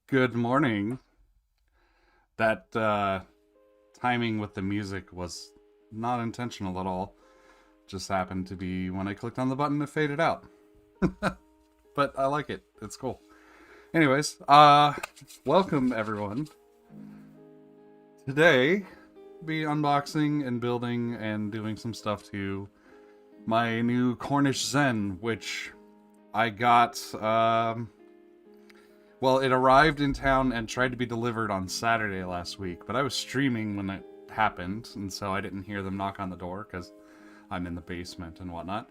Good morning. That timing with the music was not intentional at all. Just happened to be when I clicked on the button, it faded out. But I like it. It's cool. Anyways, welcome everyone. Today, be unboxing and building and doing some stuff to my new Corne-ish Zen, which I got. Well, it arrived in town and tried to be delivered on Saturday last week, but I was streaming when it happened, and so I didn't hear them knock on the door because I'm in the basement and whatnot.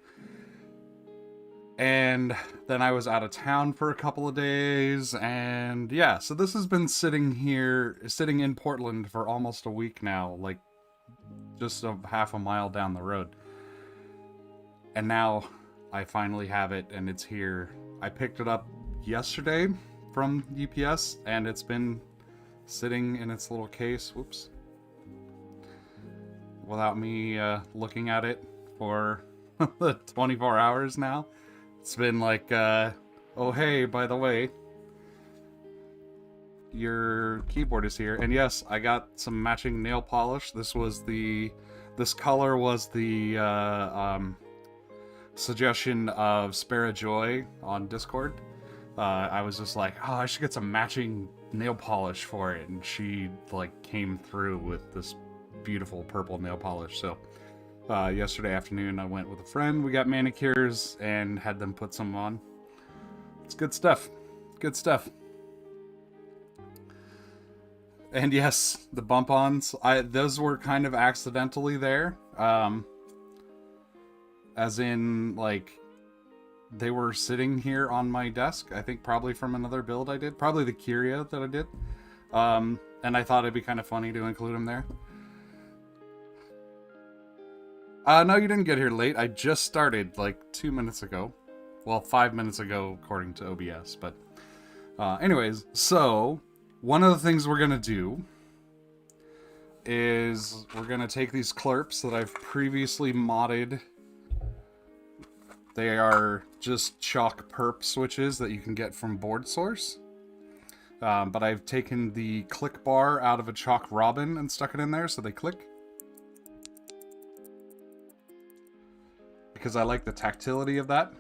And then I was out of town for a couple of days, and yeah, so this has been sitting in Portland for almost a week now, like just a half a mile down the road. And now I finally have it, and it's here. I picked it up yesterday from UPS, and it's been sitting in its little case, whoops, without me looking at it for 24 hours now. It's been like, oh hey, by the way, your keyboard is here. And yes, I got some matching nail polish. This color was the suggestion of Spare a Joy on Discord. I was just like, oh, I should get some matching nail polish for it, and she like came through with this beautiful purple nail polish. So yesterday afternoon I went with a friend, we got manicures and had them put some on. It's good stuff. Good stuff. And yes, the bump-ons, those were kind of accidentally there. As in, like, they were sitting here on my desk, I think probably from another build I did. Probably the Curia that I did. And I thought it'd be kind of funny to include them there. No, you didn't get here late. I just started like 2 minutes ago. Well, 5 minutes ago, according to OBS. But anyways, so one of the things we're going to do is we're going to take these Clurpz that I've previously modded. They are just chalk perp switches that you can get from Board Source. But I've taken the click bar out of a chalk robin and stuck it in there so they click. Because I like the tactility of that.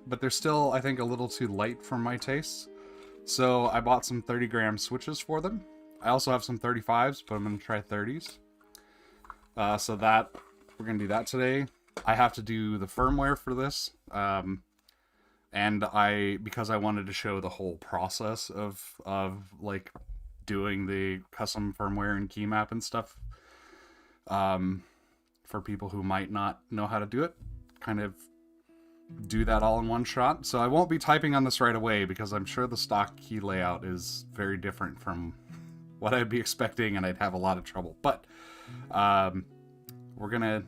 But they're still, I think, a little too light for my tastes. So I bought some 30-gram switches for them. I also have some 35s, but I'm going to try 30s. So that, we're going to do that today. I have to do the firmware for this. And because I wanted to show the whole process of like doing the custom firmware and key map and stuff, for people who might not know how to do it, kind of do that all in one shot. So I won't be typing on this right away because I'm sure the stock key layout is very different from what I'd be expecting, and I'd have a lot of trouble. But we're gonna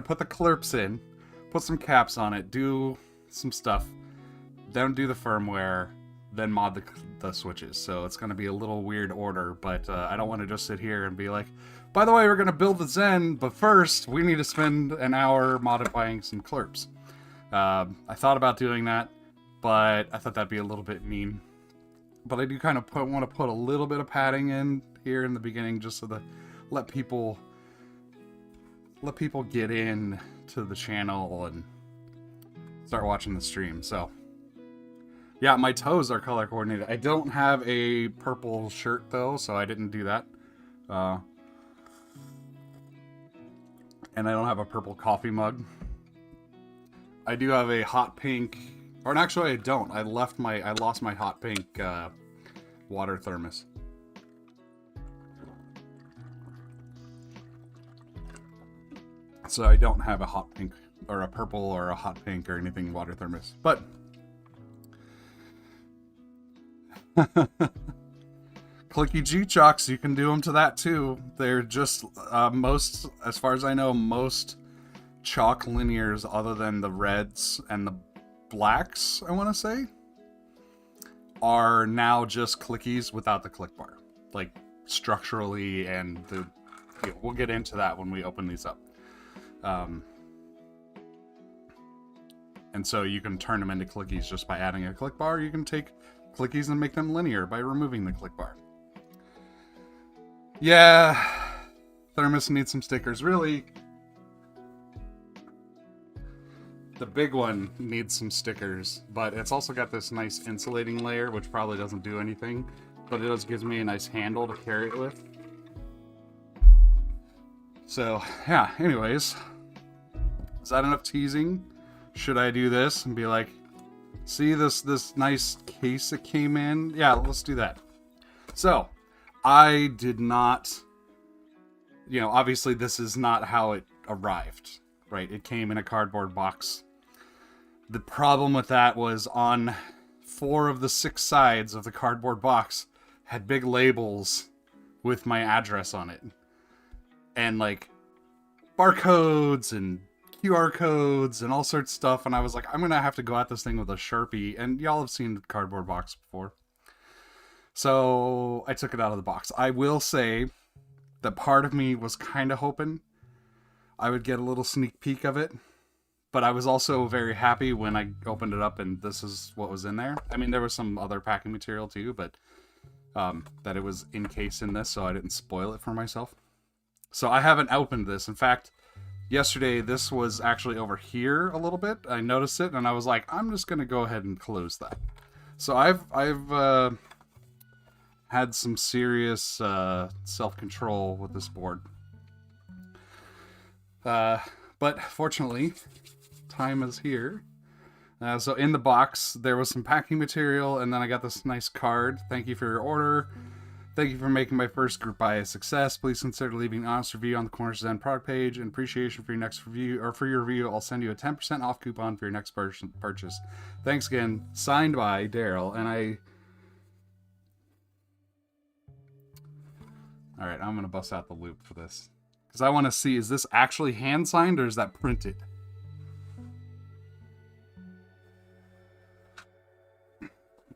put the Clurpz in, put some caps on it, do some stuff, then do the firmware, then mod the switches. So it's going to be a little weird order, but I don't want to just sit here and be like, by the way, we're going to build the Zen, but first we need to spend an hour modifying some Clurpz. I thought about doing that, but I thought that'd be a little bit mean. But I do kind of want to put a little bit of padding in here in the beginning, just so that let people get in to the channel and start watching the stream. So yeah, my toes are color coordinated. I don't have a purple shirt though, so I didn't do that. And I don't have a purple coffee mug. I do have a hot pink, or actually I don't. I lost my hot pink water thermos. So I don't have a hot pink or a purple or a hot pink or anything water thermos. But clicky G-chocks, you can do them to that too. They're just most, as far as I know, most chalk linears other than the reds and the blacks, I want to say, are now just clickies without the click bar, like structurally, and we'll get into that when we open these up. And so you can turn them into clickies just by adding a click bar. You can take clickies and make them linear by removing the click bar. Yeah, thermos needs some stickers. Really, the big one needs some stickers, but it's also got this nice insulating layer, which probably doesn't do anything, but it just gives me a nice handle to carry it with. So, yeah, anyways, is that enough teasing? Should I do this and be like, see this nice case that came in? Yeah, let's do that. So, I did not, obviously this is not how it arrived, right? It came in a cardboard box. The problem with that was on 4 of the 6 sides of the cardboard box had big labels with my address on it. And like barcodes and QR codes and all sorts of stuff. And I was like, I'm going to have to go at this thing with a Sharpie. And y'all have seen the cardboard box before. So I took it out of the box. I will say that part of me was kind of hoping I would get a little sneak peek of it. But I was also very happy when I opened it up and this is what was in there. I mean, there was some other packing material too, but that it was encased in this so I didn't spoil it for myself. So I haven't opened this. In fact, yesterday this was actually over here a little bit. I noticed it and I was like, I'm just going to go ahead and close that. So I've had some serious self-control with this board. But fortunately, time is here. So in the box, there was some packing material, and then I got this nice card. Thank you for your order. Thank you for making my first group buy a success. Please consider leaving an honest review on the Corne-ish Zen product page. In appreciation for your next review, or for your review, I'll send you a 10% off coupon for your next purchase. Thanks again. Signed by Daryl. And alright, I'm going to bust out the loop for this. Because I want to see, is this actually hand signed or is that printed?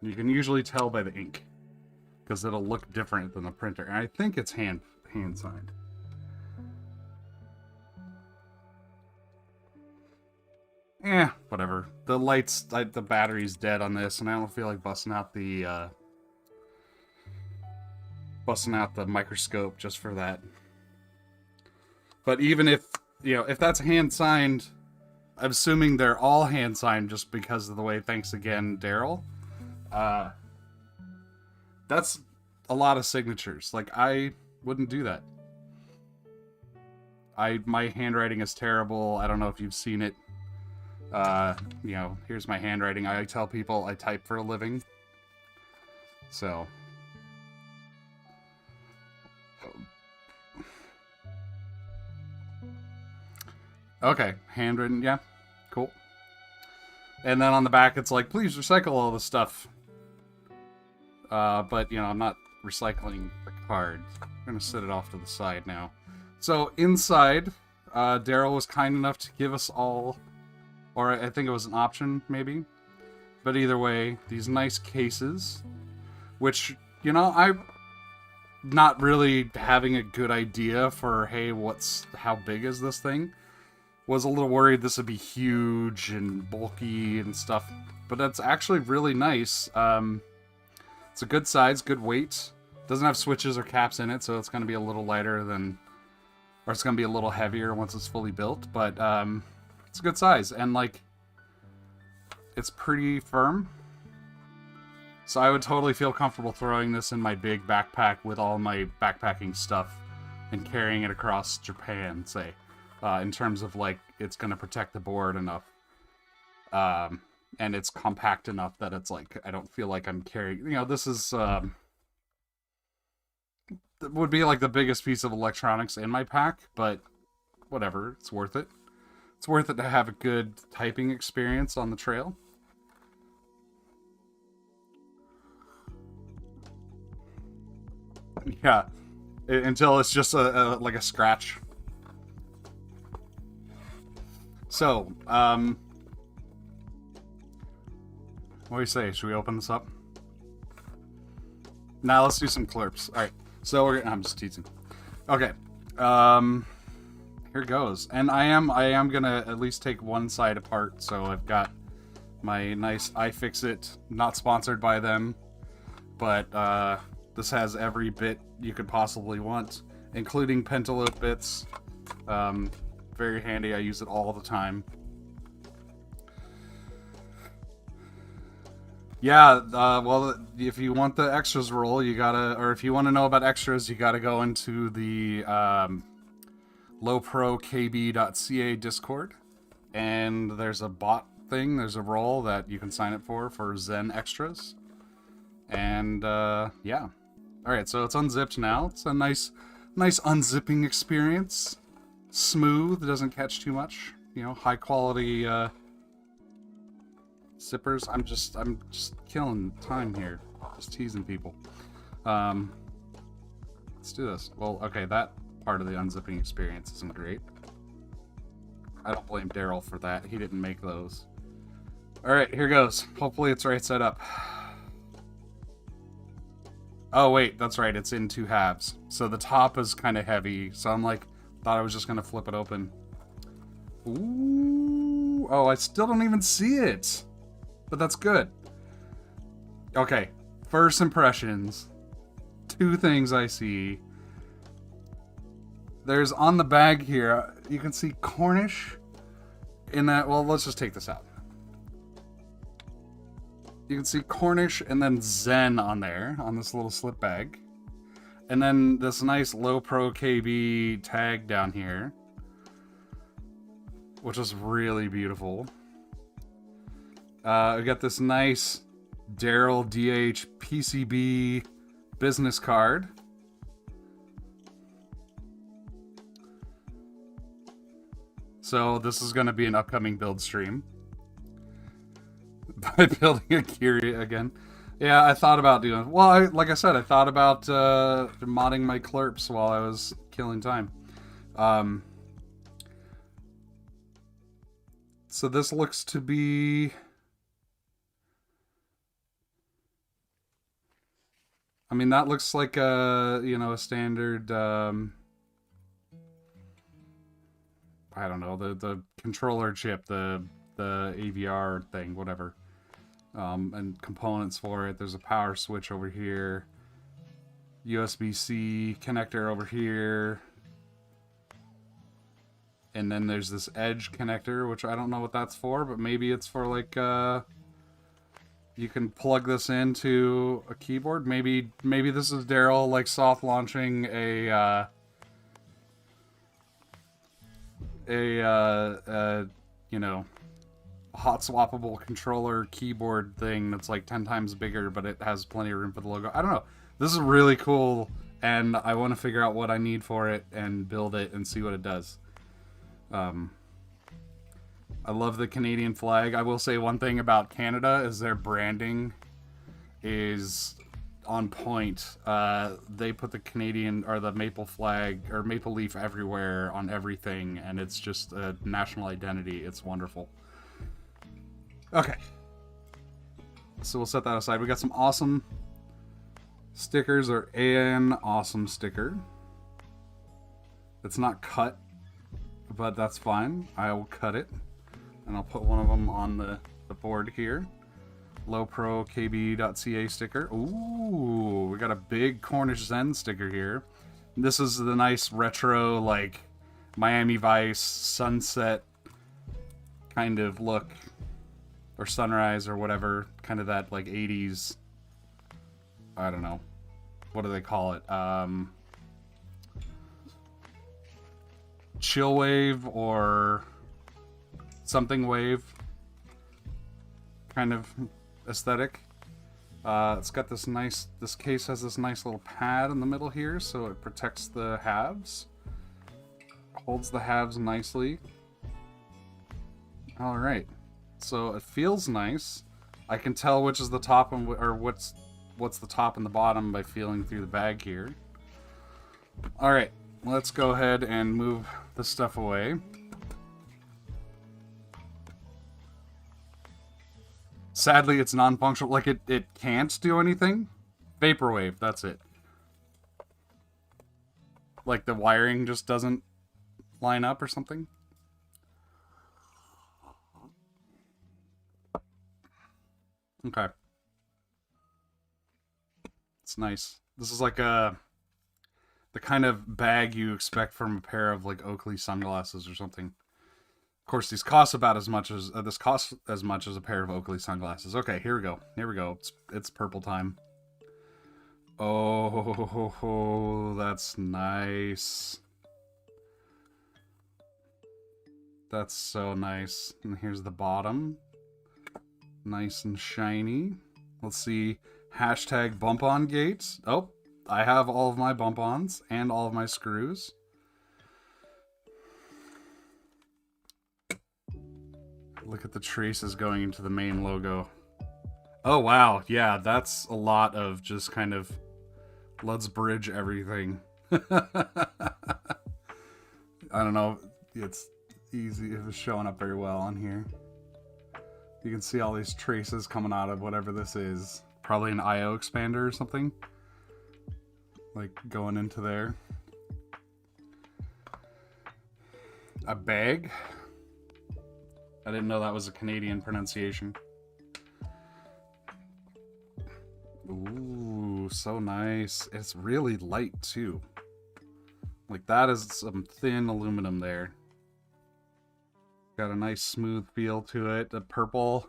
You can usually tell by the ink. Because it'll look different than the printer. And I think it's hand signed. Whatever. The lights, the battery's dead on this, and I don't feel like busting out the microscope just for that. But even if that's hand signed, I'm assuming they're all hand signed just because of the way. Thanks again, Daryl. That's a lot of signatures. Like, I wouldn't do that. My handwriting is terrible. I don't know if you've seen it. Here's my handwriting. I tell people I type for a living. So. Okay, handwritten, yeah, cool. And then on the back, it's like, please recycle all this stuff. But, I'm not recycling the card. I'm going to set it off to the side now. So, inside, Daryl was kind enough to give us all, or I think it was an option, maybe. But either way, these nice cases, which, I'm not really having a good idea for, hey, how big is this thing? Was a little worried this would be huge and bulky and stuff. But that's actually really nice. It's a good size, good weight. Doesn't have switches or caps in it, so it's going to be a little lighter than... Or it's going to be a little heavier once it's fully built. But it's a good size. And, it's pretty firm. So I would totally feel comfortable throwing this in my big backpack with all my backpacking stuff and carrying it across Japan, say. In terms of, it's going to protect the board enough. And it's compact enough that it's I don't feel like I'm carrying... this is... would be, the biggest piece of electronics in my pack, but whatever, it's worth it. It's worth it to have a good typing experience on the trail. Yeah, until it's just a scratch. So, what do you say? Should we open this up? Now let's do some Clurpz. Alright, so I'm just teasing. Okay, here goes. And I am gonna at least take one side apart, so I've got my nice iFixit, not sponsored by them, but this has every bit you could possibly want, including pentalobe bits. Very handy. I use it all the time. Yeah, well, if you want the extras roll, you gotta, or if you want to know about extras, you gotta go into the lowprokb.ca Discord, and there's a bot thing, there's a role that you can sign up for Zen extras, and yeah. Alright, so it's unzipped now. It's a nice unzipping experience. Smooth, doesn't catch too much, you know, high quality zippers. I'm just killing time here, just teasing people. Let's do this. Well, okay, that part of the unzipping experience isn't great. I don't blame Daryl for that. He didn't make those. Alright, here goes. Hopefully it's right side up. Oh wait, that's right, it's in 2 halves. So the top is kind of heavy, so I'm like, thought I was just gonna flip it open. Ooh, oh, I still don't even see it. But that's good. Okay, first impressions. 2 things I see. There's on the bag here, you can see Corne-ish in that, well, let's just take this out. You can see Corne-ish and then Zen on there, on this little slip bag. And then this nice low pro KB tag down here, which is really beautiful. We got this nice Daryl DH PCB business card. So this is going to be an upcoming build stream. By building a Curie again. Yeah, I thought about doing... Well, like I said, I thought about modding my Clurpz while I was killing time. So this looks to be... I mean, that looks like a, you know, a standard... I don't know, the controller chip, the AVR thing, whatever. And components for it. There's a power switch over here. USB-C connector over here. And then there's this edge connector, which I don't know what that's for, but maybe it's for like, you can plug this into a keyboard. Maybe this is Daryl like soft launching a you know, hot swappable controller keyboard thing that's like 10 times bigger, but it has plenty of room for the logo. I don't know. This is really cool, and I want to figure out what I need for it and build it and see what it does. I love the Canadian flag. I will say one thing about Canada is their branding is on point. They put the Canadian or the maple flag or maple leaf everywhere on everything, and it's just a national identity. It's wonderful. Okay, so we'll set that aside. We got some awesome stickers, or an awesome sticker. It's not cut, but that's fine. I will cut it, and I'll put one of them on the board here. lowprokb.ca sticker. Ooh, we got a big Corne-ish Zen sticker here. This is the nice retro, like, Miami Vice sunset kind of look. Or sunrise or whatever, kind of that like 80s, I don't know, what do they call it, chill wave or something wave kind of aesthetic. It's got this nice, this case has this nice little pad in the middle here, so it protects the halves, holds the halves nicely. All right. So it feels nice. I can tell which is the top and or what's the top and the bottom by feeling through the bag here. All right, let's go ahead and move this stuff away. Sadly, it's non-functional. Like it can't do anything. Vaporwave, that's it. Like the wiring just doesn't line up or something. Okay. It's nice. This is like the kind of bag you expect from a pair of like Oakley sunglasses or something. Of course, these cost about as much as this costs as much as a pair of Oakley sunglasses. Okay, here we go. Here we go. It's purple time. Oh, that's nice. That's so nice. And here's the bottom. Nice and shiny. Let's see. Hashtag bump on gates. Oh, I have all of my bump ons and all of my screws. Look at the traces going into the main logo. Oh, wow. Yeah, that's a lot of just kind of let's bridge everything. I don't know. It's easy. It was showing up very well on here. You can see all these traces coming out of whatever this is. Probably an IO expander or something. Like going into there. A bag. I didn't know that was a Canadian pronunciation. Ooh, so nice. It's really light too. Like that is some thin aluminum there. Got a nice smooth feel to it. The purple.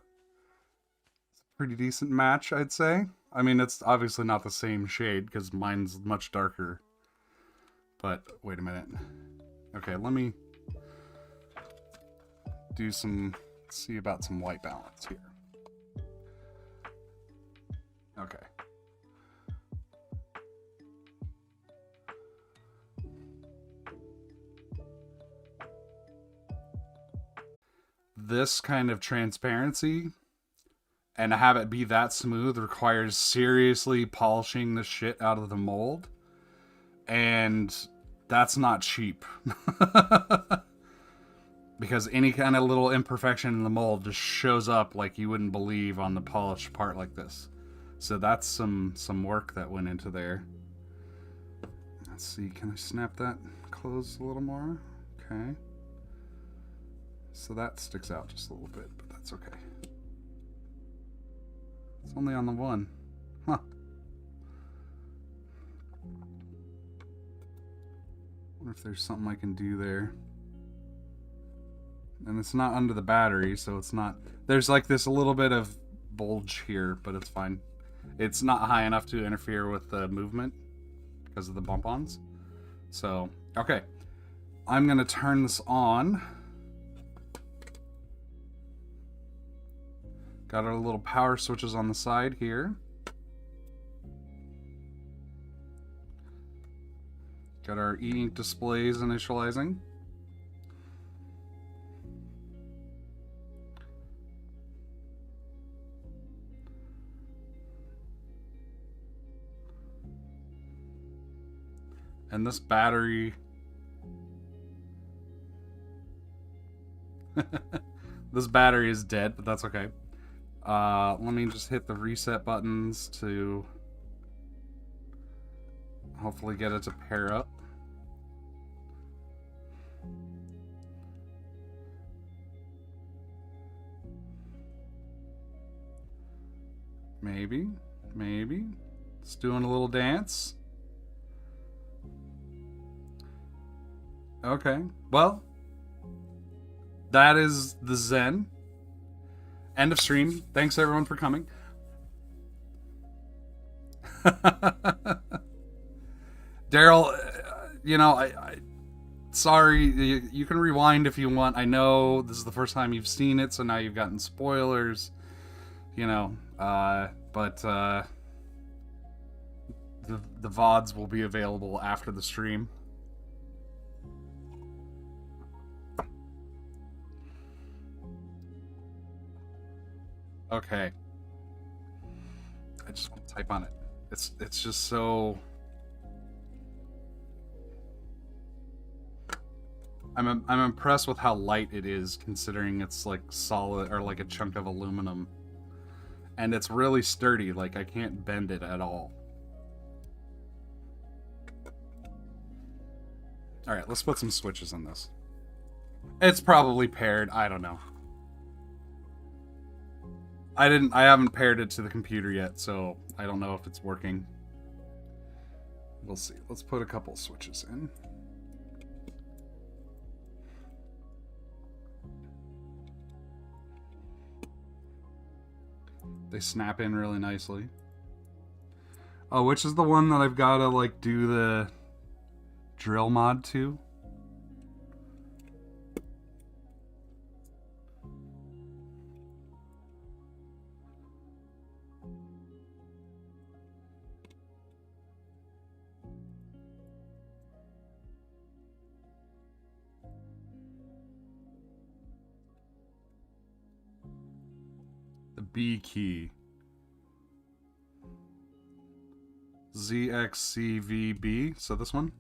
It's a pretty decent match, I'd say. I mean, it's obviously not the same shade because mine's much darker. But wait a minute. Okay, let me do see about some white balance here. Okay. This kind of transparency and to have it be that smooth requires seriously polishing the shit out of the mold. And that's not cheap. Because any kind of little imperfection in the mold just shows up like you wouldn't believe on the polished part like this. So that's some work that went into there. Let's see, can I snap that closed a little more? Okay. So that sticks out just a little bit, but that's okay. It's only on the one. Huh. Wonder if there's something I can do there. And it's not under the battery, so it's not... There's like this a little bit of bulge here, but it's fine. It's not high enough to interfere with the movement because of the bump-ons. So, okay. I'm going to turn this on. Got our little power switches on the side here. Got our e-ink displays initializing. And this battery... this battery is dead, but that's okay. Let me just hit the reset buttons to hopefully get it to pair up. Maybe. It's doing a little dance. Okay, well, that is the Zen. End of stream. Thanks everyone for coming. Daryl, you know, I sorry, you can rewind if you want. I know this is the first time you've seen it, so now you've gotten spoilers, you know, but the VODs will be available after the stream. Okay. I just want to type on it. It's just so... I'm impressed with how light it is, considering it's like solid, or like a chunk of aluminum. And it's really sturdy, like I can't bend it at all. Alright, let's put some switches in this. It's probably paired, I don't know. I haven't paired it to the computer yet, so I don't know if it's working. We'll see. Let's put a couple switches in. They snap in really nicely. Oh, which is the one that I've got to, like, do the drill mod to? The B key. ZXCVB. So this one?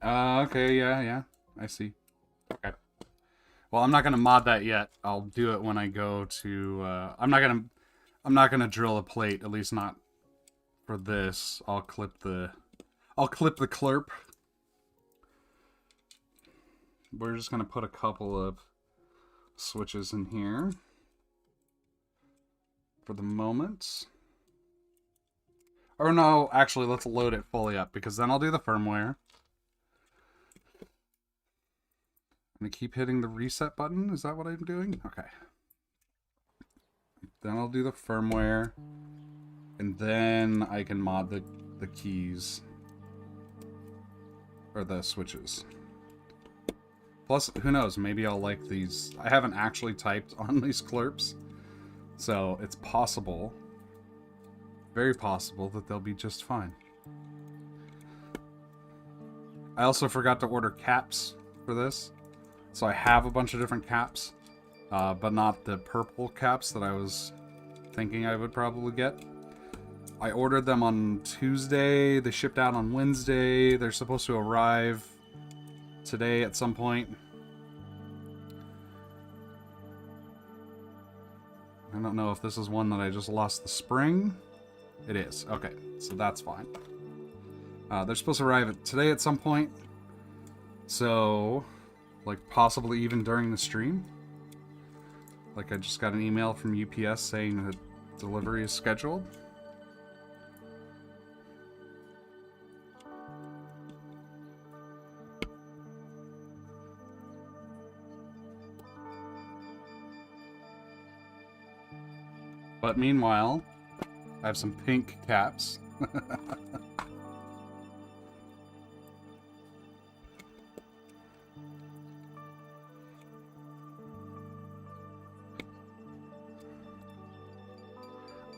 Okay, yeah. I see. Okay. Well, I'm not gonna mod that yet. I'll do it when I go to, I'm not gonna drill a plate, at least not for this. I'll clip the Clurp. We're just gonna put a couple of switches in here for the moment. Or no, actually, let's load it fully up, because then I'll do the firmware. I'm gonna keep hitting the reset button. Is that what I'm doing? Okay. Then I'll do the firmware, and then I can mod the keys. Or the switches. Plus, who knows, maybe I'll like these. I haven't actually typed on these Clurpz, so it's possible, very possible, that they'll be just fine. I also forgot to order caps for this, so I have a bunch of different caps, but not the purple caps that I was thinking I would probably get. I ordered them on Tuesday, they shipped out on Wednesday, they're supposed to arrive today at some point. I don't know if this is one that I just lost the spring. It is. Okay, so that's fine. They're supposed to arrive today at some point. So, like, possibly even during the stream. Like, I just got an email from UPS saying that delivery is scheduled. But meanwhile, I have some pink caps.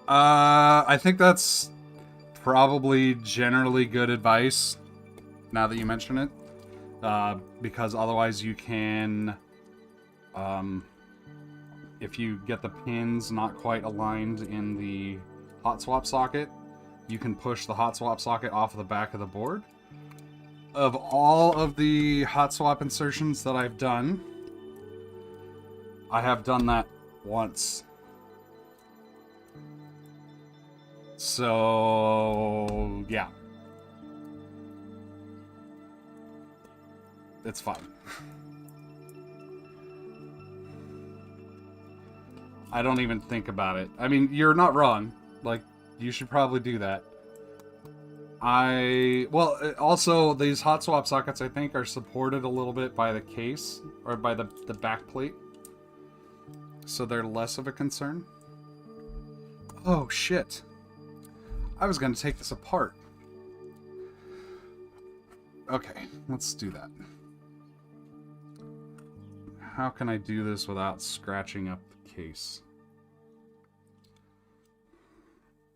I think that's probably generally good advice, now that you mention it. Because otherwise you can, if you get the pins not quite aligned in the hot swap socket, you can push the hot swap socket off the back of the board. Of all of the hot swap insertions that I've done, I have done that once. So, yeah. It's fine. I don't even think about it. I mean, you're not wrong. Like, you should probably do that. Well, also, these hot swap sockets, I think, are supported a little bit by the case, or by the back plate. So they're less of a concern. Oh, shit. I was going to take this apart. Okay, let's do that. How can I do this without scratching up the case?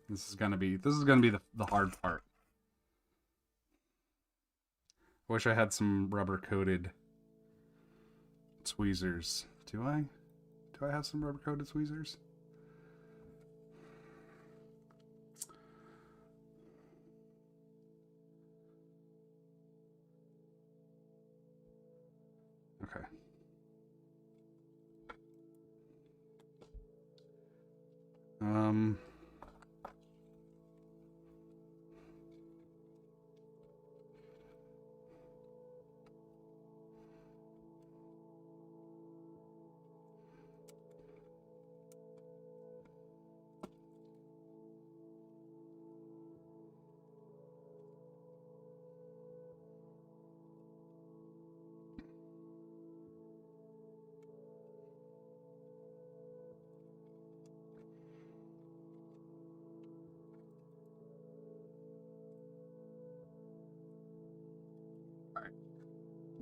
This is gonna be the hard part. Wish I had some rubber coated tweezers. Do I? Do I have some rubber coated tweezers? Okay.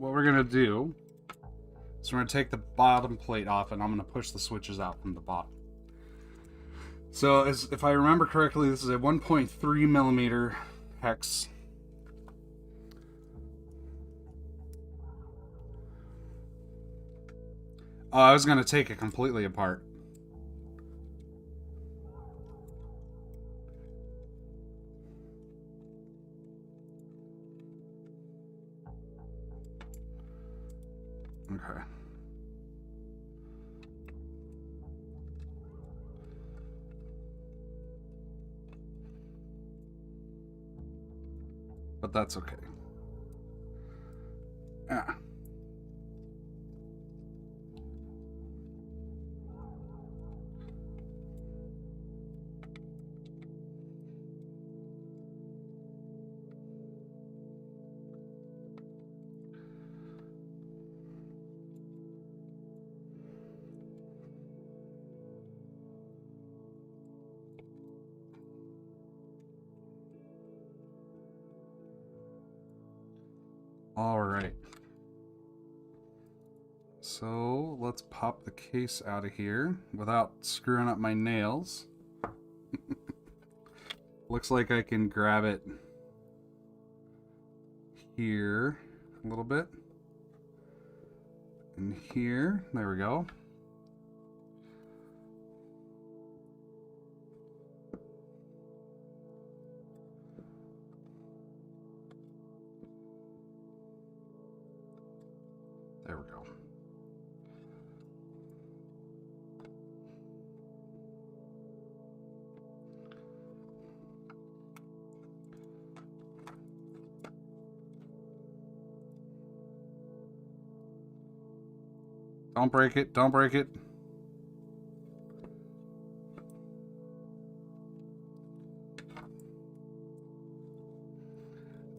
what we're gonna do is we're gonna take the bottom plate off, and I'm gonna push the switches out from the bottom. So, if I remember correctly, this is a 1.3 millimeter hex. Oh, I was gonna take it completely apart. Okay. But that's okay. Yeah. All right. So let's pop the case out of here without screwing up my nails. Looks like I can grab it here a little bit. And here, there we go. There we go. Don't break it, don't break it.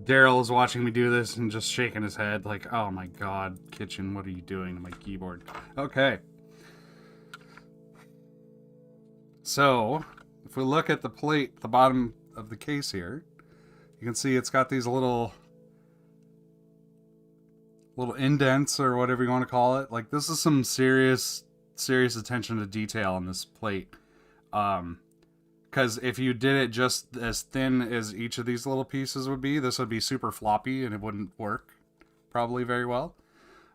Daryl is watching me do this and just shaking his head like, oh my god, kitchen, what are you doing to my keyboard? Okay. So, if we look at the plate at the bottom of the case here, you can see it's got these little indents or whatever you want to call it. Like, this is some serious attention to detail on this plate. Because if you did it just as thin as each of these little pieces would be, this would be super floppy and it wouldn't work probably very well.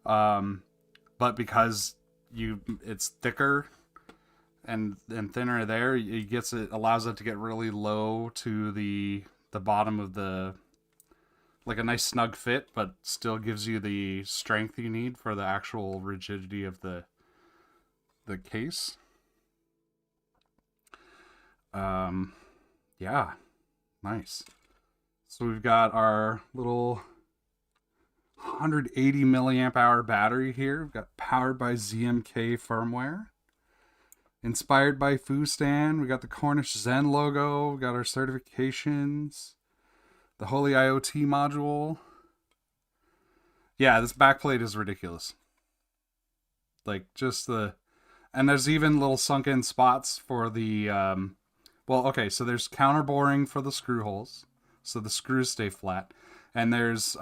But because it's thicker and thinner there, it allows it to get really low to the bottom of the, like a nice snug fit, but still gives you the strength you need for the actual rigidity of the case. Yeah, nice. So we've got our little 180 milliamp hour battery here. We've got powered by ZMK firmware. Inspired by Fustan. We got the Corne-ish Zen logo. We got our certifications. The Holy IoT module. Yeah, this backplate is ridiculous. Like, just and there's even little sunken spots for the, well, okay, so there's counter boring for the screw holes, so the screws stay flat. And there's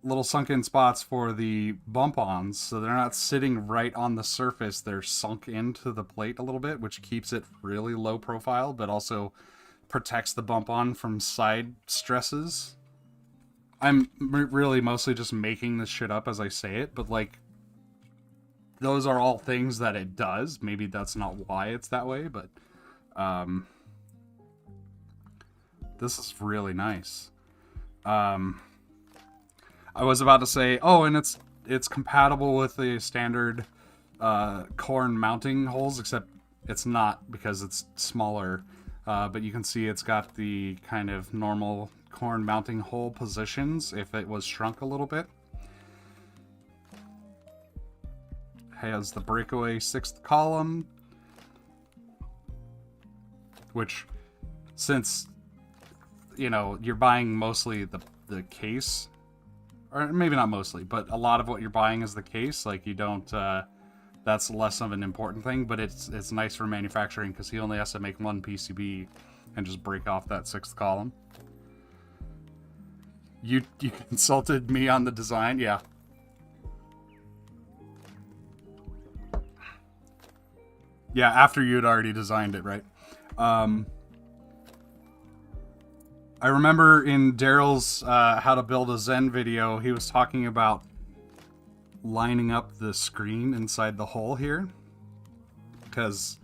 little sunken spots for the bump-ons, so they're not sitting right on the surface. They're sunk into the plate a little bit, which keeps it really low profile, but also protects the bump-on from side stresses. I'm really mostly just making this shit up as I say it, but, like, those are all things that it does. Maybe that's not why it's that way, but this is really nice. I was about to say, oh, and it's compatible with the standard Corne mounting holes, except it's not because it's smaller. But you can see it's got the kind of normal Corne mounting hole positions if it was shrunk a little bit. Has the breakaway 6th column, which, since, you know, you're buying mostly the case, or maybe not mostly, but a lot of what you're buying is the case, like, you don't, that's less of an important thing, but it's nice for manufacturing because he only has to make one PCB and just break off that 6th column. You consulted me on the design? Yeah. Yeah, after you had already designed it, right? I remember in Daryl's how to build a Zen video, he was talking about lining up the screen inside the hole here. Because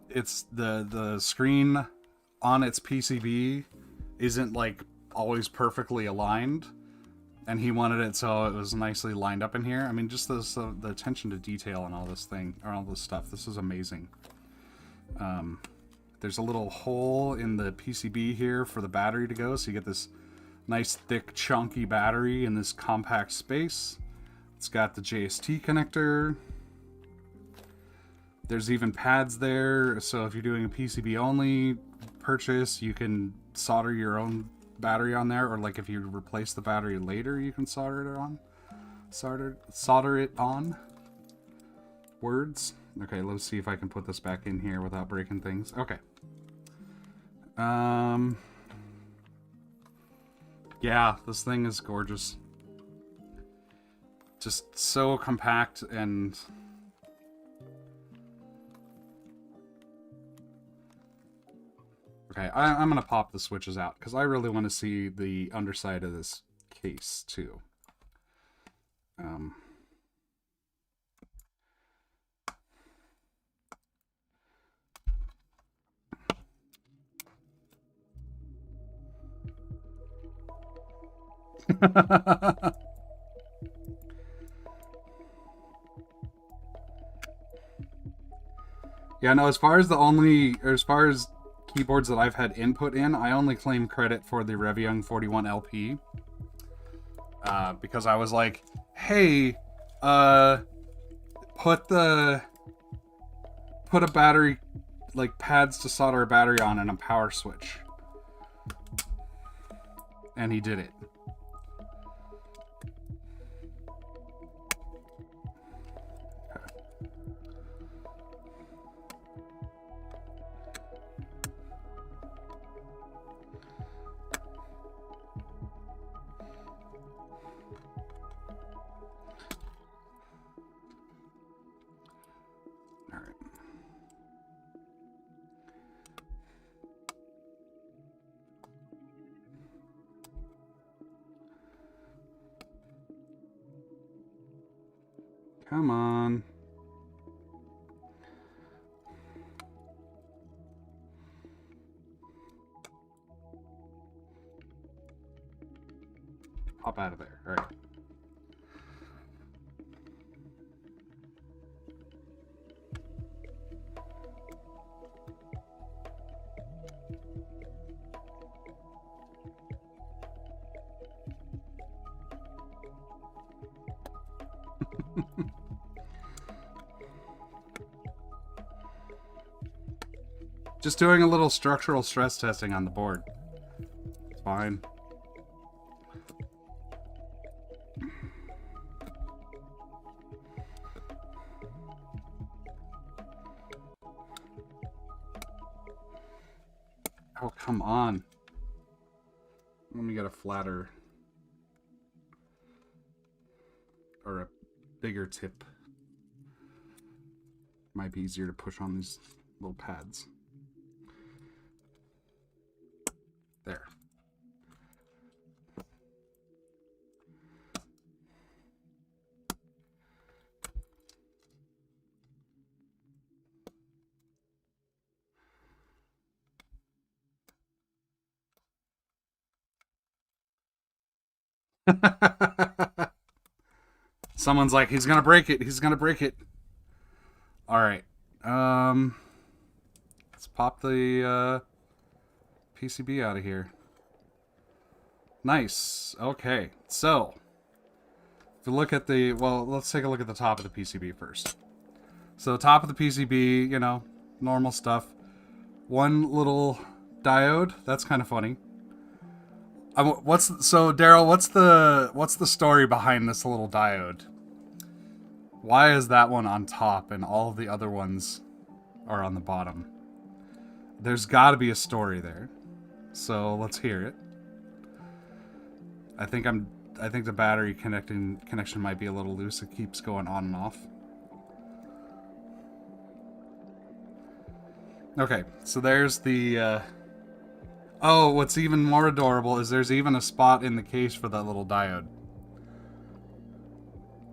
it's the screen on its PCB isn't like always perfectly aligned. And he wanted it so it was nicely lined up in here. I mean, just this, the attention to detail and all this thing, or all this stuff. This is amazing. There's a little hole in the PCB here for the battery to go, so you get this nice, thick, chunky battery in this compact space. It's got the JST connector. There's even pads there, so if you're doing a PCB only purchase, you can solder your own battery on there, or like if you replace the battery later, you can solder it on. Solder it on. Words. Okay, let's see if I can put this back in here without breaking things. Okay. Yeah, this thing is gorgeous. Just so compact and... Okay, I'm gonna pop the switches out, because I really want to see the underside of this case, too. Yeah, no, as far as keyboards that I've had input in, I only claim credit for the Reviung 41 LP. Because I was like, hey, put a battery, like pads to solder a battery on and a power switch. And he did it. Come on. Pop out of there. All right. Just doing a little structural stress testing on the board. It's fine. Oh, come on. Let me get a flatter or a bigger tip. Might be easier to push on these little pads. There. Someone's like, he's gonna break it. He's gonna break it. All right. Let's pop the PCB out of here. Nice. Okay. So, if you look at the, well, let's take a look at the top of the PCB first. So, the top of the PCB, you know, normal stuff. One little diode. That's kind of funny. So Daryl, what's the story behind this little diode? Why is that one on top and all of the other ones are on the bottom? There's got to be a story there. So let's hear it. I think the battery connection might be a little loose. It keeps going on and off. Okay, so there's the oh, what's even more adorable is there's even a spot in the case for that little diode.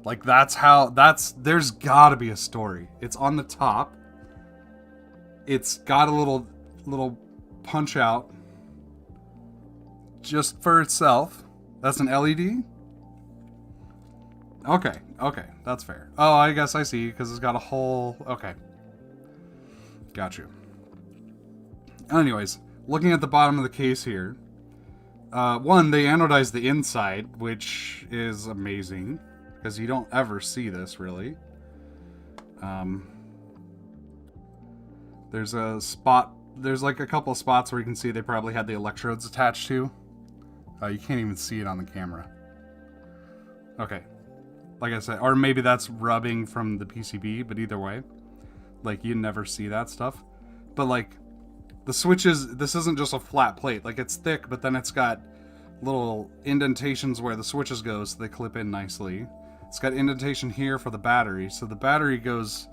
Like, there's gotta be a story. It's on the top. It's got a little punch out just for itself. That's an LED? Okay, that's fair. Oh, I guess I see, because it's got a whole... Okay. Got you. Anyways, looking at the bottom of the case here, one, they anodized the inside, which is amazing, because you don't ever see this, really. There's a spot, there's like a couple of spots where you can see they probably had the electrodes attached to. You can't even see it on the camera. Okay. Like I said, or maybe that's rubbing from the PCB, but either way, like, you never see that stuff. But like, the switches, this isn't just a flat plate. Like, it's thick, but then it's got little indentations where the switches go, so they clip in nicely. It's got indentation here for the battery, so the battery goes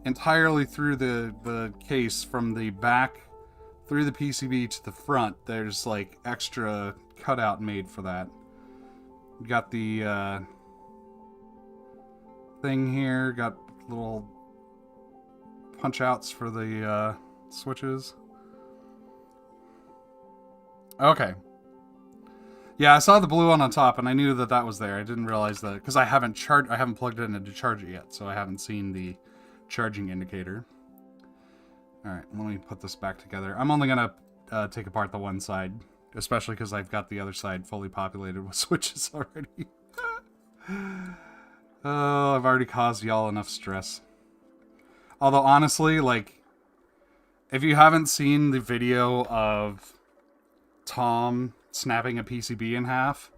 entirely through the case from the back through the PCB to the front. There's like extra cutout made for that. You got the thing here, got little punch outs for the switches. Okay. Yeah, I saw the blue one on top, and I knew that that was there. I didn't realize that because I haven't plugged it in to charge it yet, so I haven't seen the charging indicator. All right, let me put this back together. I'm only gonna take apart the one side, especially because I've got the other side fully populated with switches already. Oh, I've already caused y'all enough stress. Although honestly, like, if you haven't seen the video of Tom snapping a PCB in half,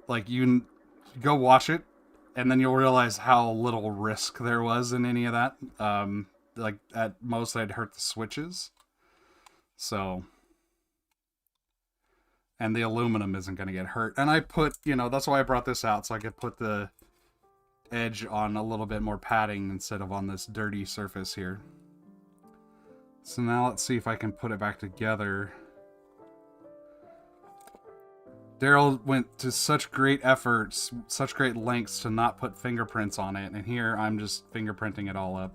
like, you go watch it, and then you'll realize how little risk there was in any of that. Like, at most, I'd hurt the switches. So, and the aluminum isn't going to get hurt. And I put, that's why I brought this out, so I could put the edge on a little bit more padding instead of on this dirty surface here. So now let's see if I can put it back together. Daryl went to such great efforts, such great lengths to not put fingerprints on it, and here I'm just fingerprinting it all up.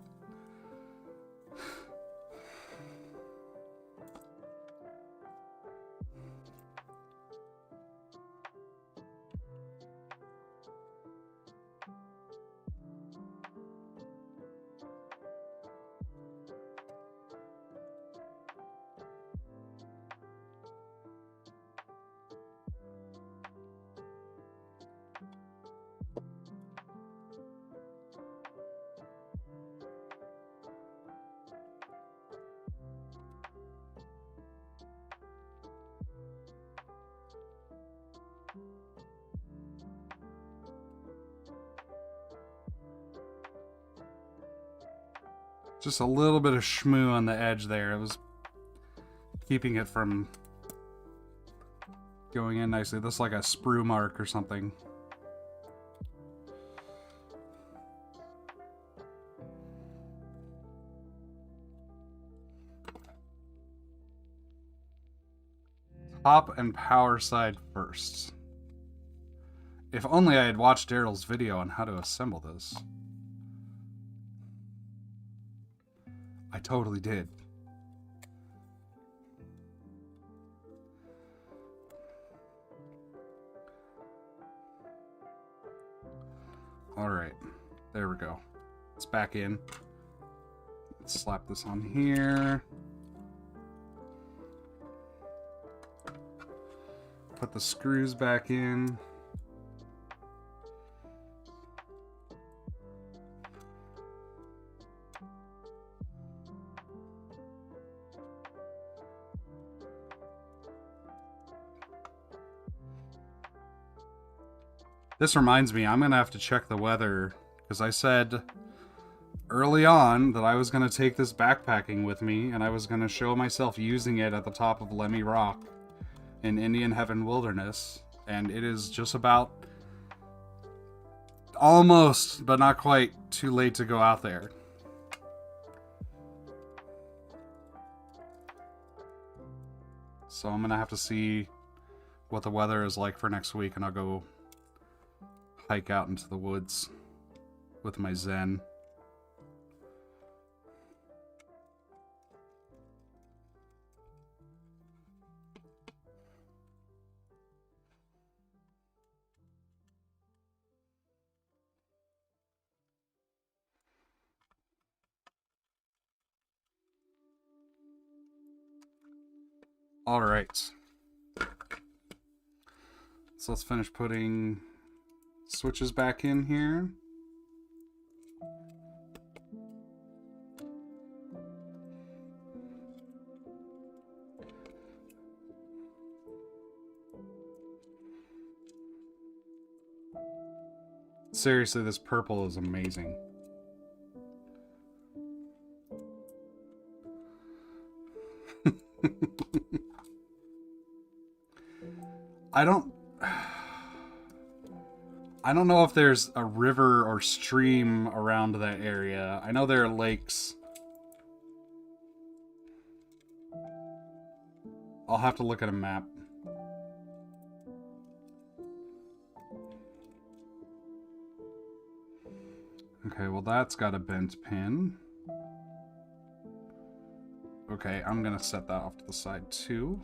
Just a little bit of shmoo on the edge there. It was keeping it from going in nicely. This is like a sprue mark or something. Top and power side first. If only I had watched Daryl's video on how to assemble this. I totally did. Alright. There we go. It's back in. Let's slap this on here. Put the screws back in. This reminds me, I'm going to have to check the weather, because I said early on that I was going to take this backpacking with me, and I was going to show myself using it at the top of Lemmy Rock. in Indian Heaven Wilderness, and it is just about almost, but not quite, too late to go out there. So I'm gonna have to see what the weather is like for next week, and I'll go hike out into the woods with my Zen. All right. So let's finish putting switches back in here. Seriously, this purple is amazing. I don't know if there's a river or stream around that area. I know there are lakes. I'll have to look at a map. Okay, well that's got a bent pin. Okay, I'm gonna set that off to the side too.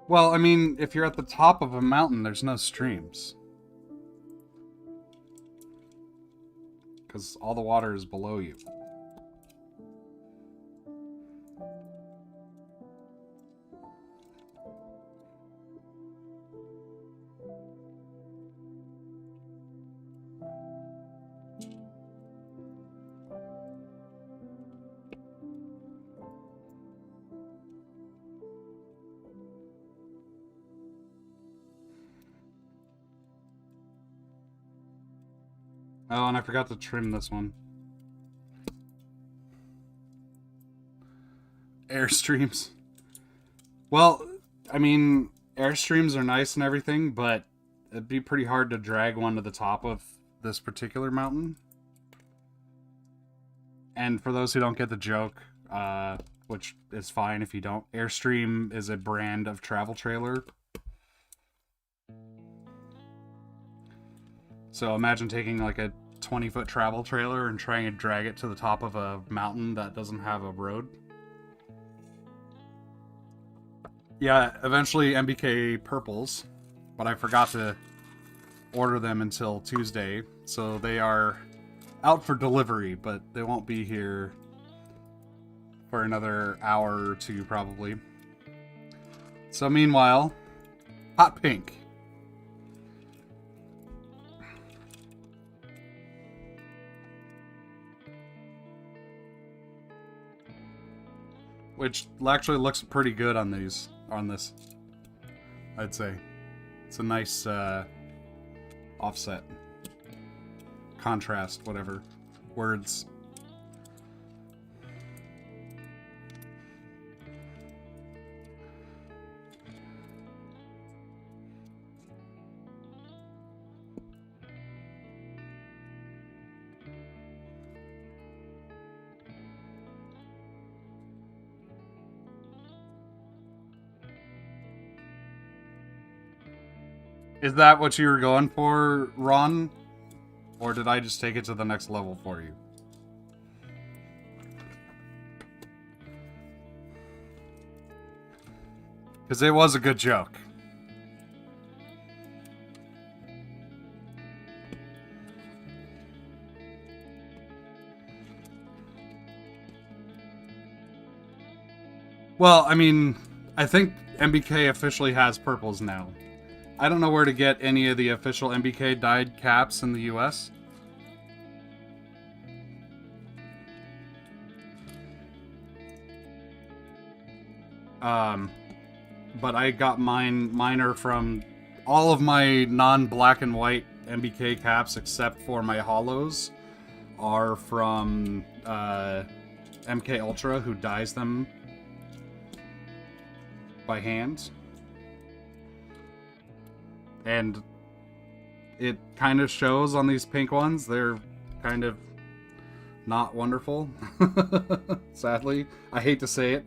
Well, I mean, if you're at the top of a mountain, there's no streams. Because all the water is below you. Oh, and I forgot to trim this one. Airstreams. Well, I mean, Airstreams are nice and everything, but it'd be pretty hard to drag one to the top of this particular mountain. And for those who don't get the joke, which is fine if you don't, Airstream is a brand of travel trailer. So imagine taking like a 20-foot travel trailer and trying to drag it to the top of a mountain that doesn't have a road. Yeah, eventually MBK purples, but I forgot to order them until Tuesday, so they are out for delivery, but they won't be here for another hour or two probably. So meanwhile, hot pink. Which actually looks pretty good on these, this, I'd say. It's a nice offset, contrast, whatever, words. Is that what you were going for, Ron? Or did I just take it to the next level for you? Because it was a good joke. Well, I mean, I think MBK officially has purples now. I don't know where to get any of the official MBK dyed caps in the US. But I got mine are from all of my non-black and white MBK caps, except for my hollows, are from MK Ultra, who dyes them by hand. And it kind of shows on these pink ones. They're kind of not wonderful. Sadly. I hate to say it.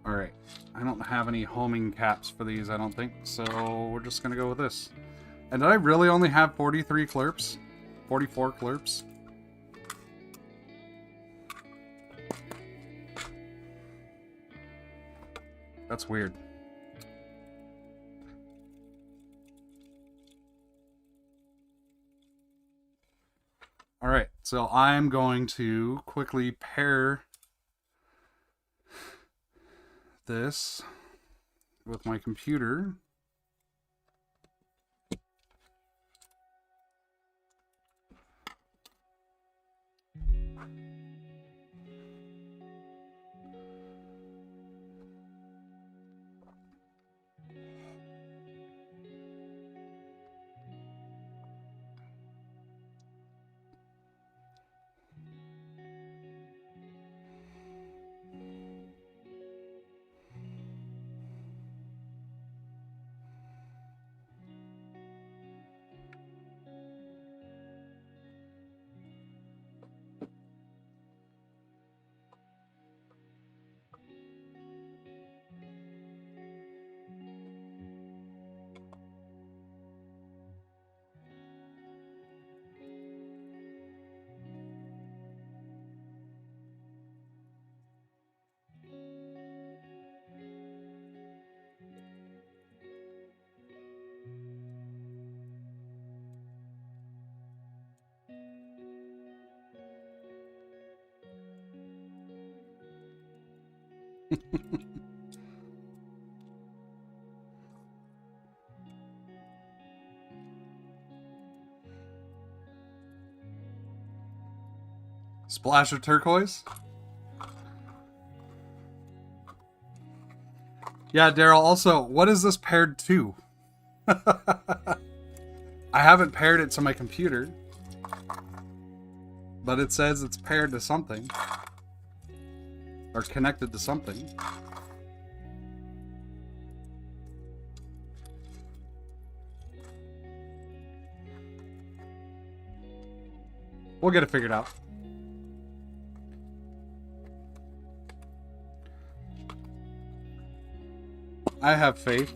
Alright. I don't have any homing caps for these, I don't think. So we're just going to go with this. And did I really only have 43 Clurpz? 44 Clurpz? That's weird. Alright, so I'm going to quickly pair this with my computer. Splash of turquoise? Yeah, Daryl, also, what is this paired to? I haven't paired it to my computer. But it says it's paired to something. Or connected to something. We'll get it figured out. I have faith.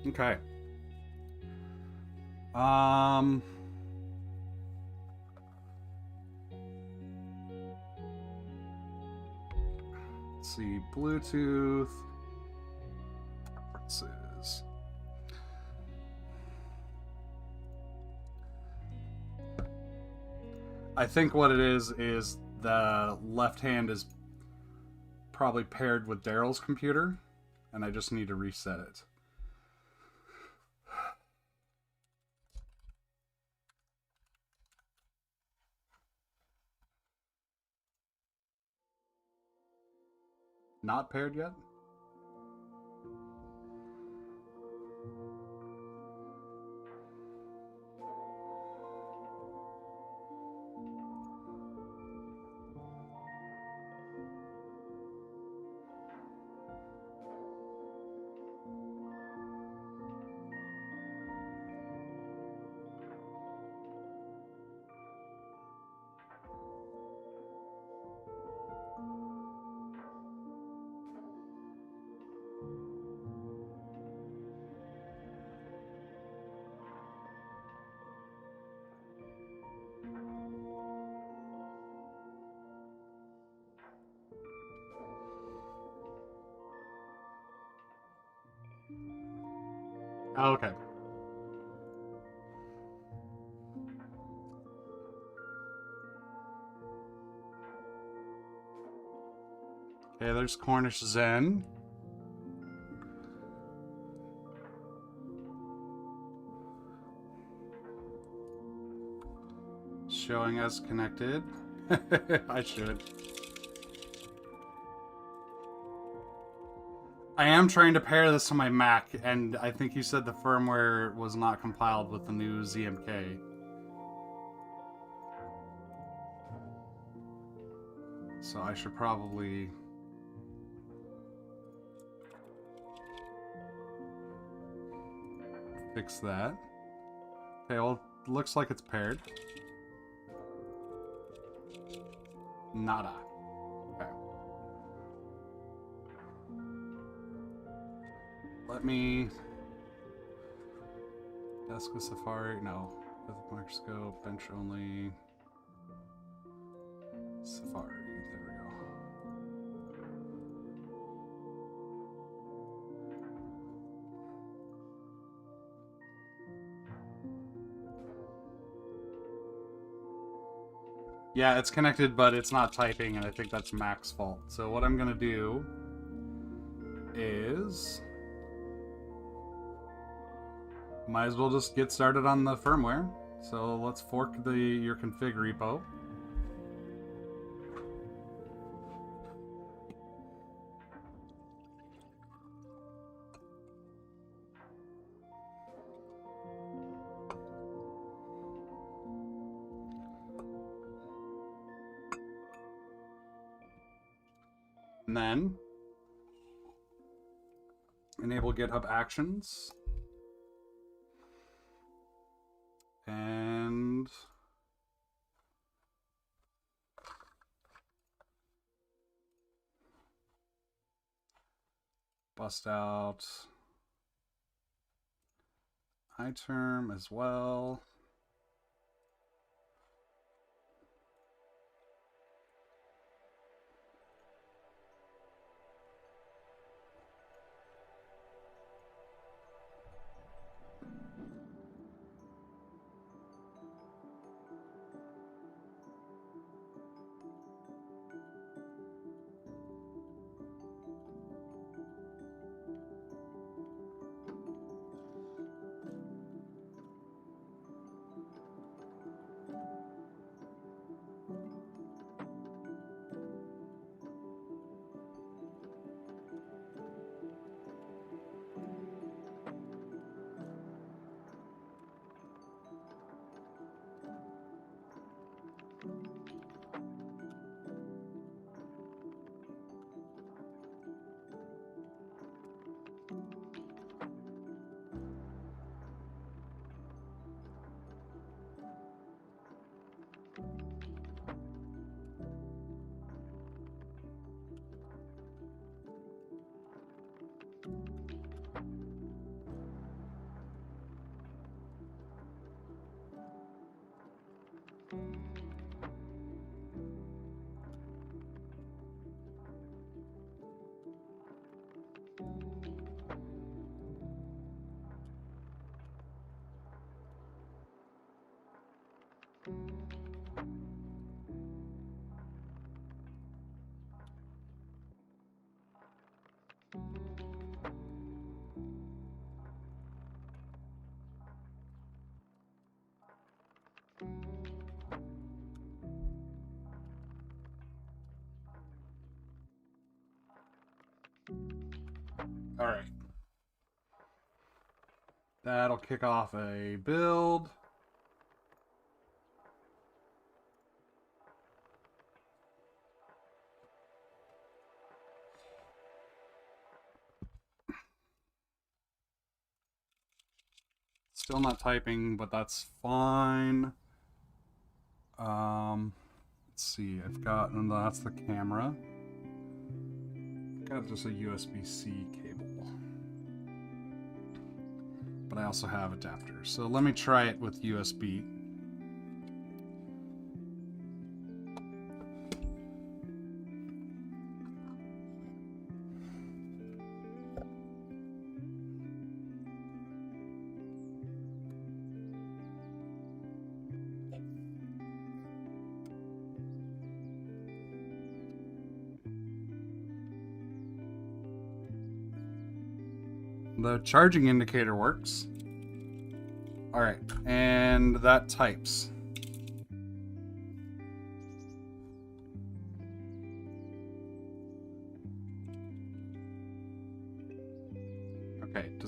Okay. Let's see, Bluetooth. Preferences. I think what it is the left hand is probably paired with Daryl's computer, and I just need to reset it. Not paired yet? Oh, okay. Okay, there's Corne-ish Zen. showing as connected. I should. I am trying to pair this to my Mac, and I think you said the firmware was not compiled with the new ZMK. So I should probably... fix that. Okay, well, it looks like it's paired. Nada. Okay. Let me... Desk with Safari, no. With microscope, bench only. Safari, there we go. Yeah, it's connected, but it's not typing, and I think that's Mac's fault. So what I'm gonna do is... might as well just get started on the firmware. So let's fork your config repo. And then enable GitHub Actions. And bust out iTerm as well. All right. That'll kick off a build. Still not typing, but that's fine. Let's see. I've got, and that's the camera. Got just a USB-C cable. But I also have adapters. So let me try it with USB. The charging indicator works. Alright, and that types.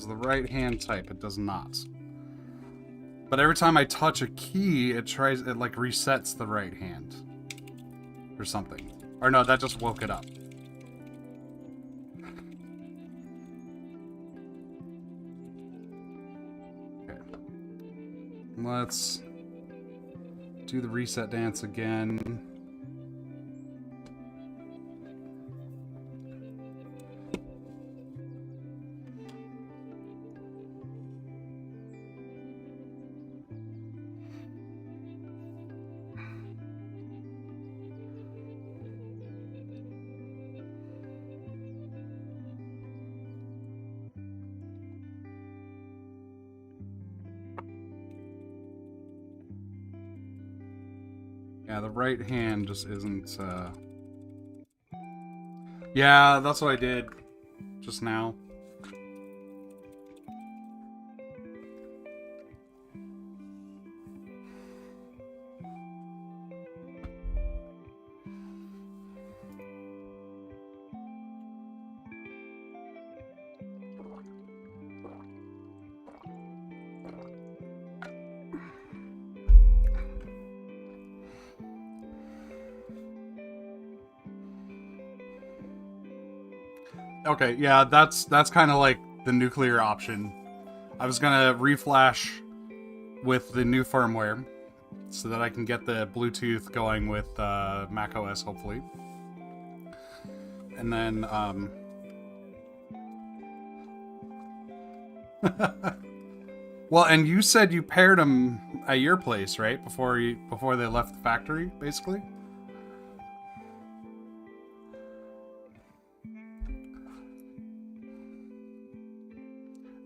the right hand type. It does not. But every time I touch a key, it like resets the right hand. Or something. Or no, that just woke it up. Okay. Let's do the reset dance again. Yeah, the right hand just isn't, Yeah, that's what I did just now. Okay, yeah, that's kind of like the nuclear option. I was gonna reflash with the new firmware so that I can get the Bluetooth going with Mac OS, hopefully. And then, well, and you said you paired them at your place, right? Before they left the factory, basically.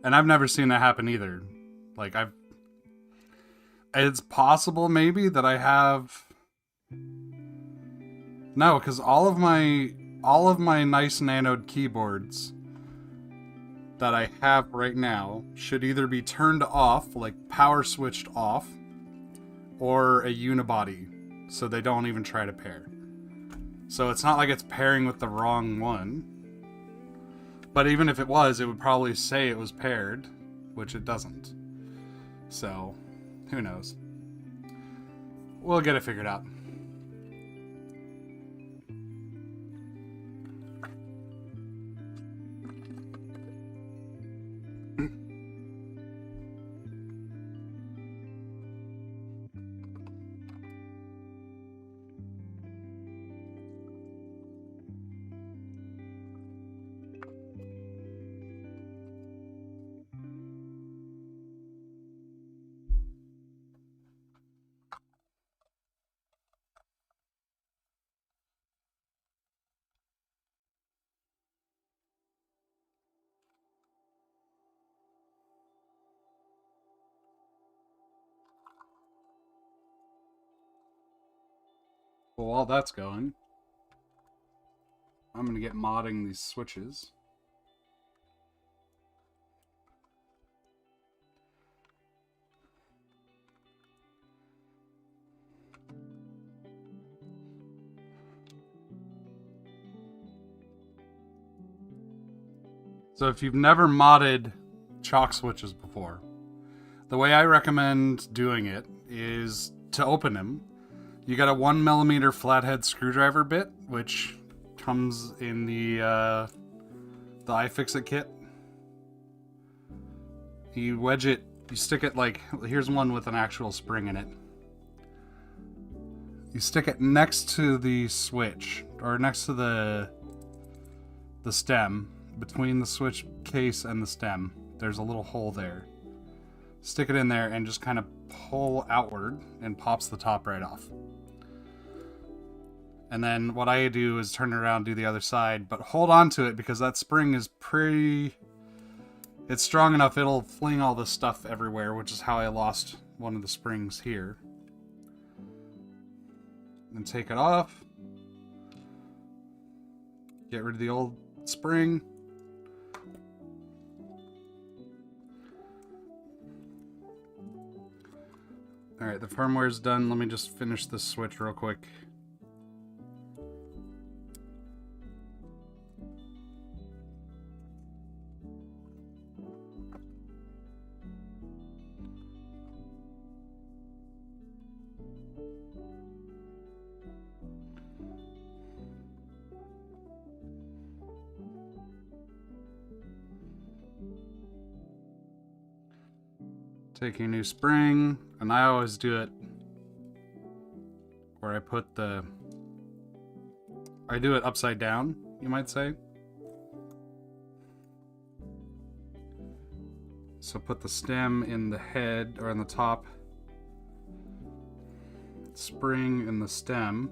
And I've never seen that happen either. Like, it's possible maybe that I have... No, because all of my nice nanode keyboards that I have right now should either be turned off, like power switched off, or a unibody, so they don't even try to pair. So it's not like it's pairing with the wrong one. But even if it was, it would probably say it was paired, which it doesn't. So, who knows? We'll get it figured out. Well, while that's going, I'm going to get modding these switches. So if you've never modded chalk switches before, the way I recommend doing it is to open them. You got a 1mm flathead screwdriver bit, which comes in the iFixit kit. You wedge it, you stick it like, here's one with an actual spring in it. You stick it next to the switch, or next to the stem, between the switch case and the stem. There's a little hole there. Stick it in there and just kind of pull outward and pops the top right off. And then what I do is turn it around, do the other side, but hold on to it because that spring is it's strong enough it'll fling all this stuff everywhere, which is how I lost one of the springs here. And take it off. Get rid of the old spring. Alright, the firmware's done. Let me just finish this switch real quick. Take your new spring, and I always do it where I do it upside down, you might say. So put the stem in the head, or in the top, spring in the stem,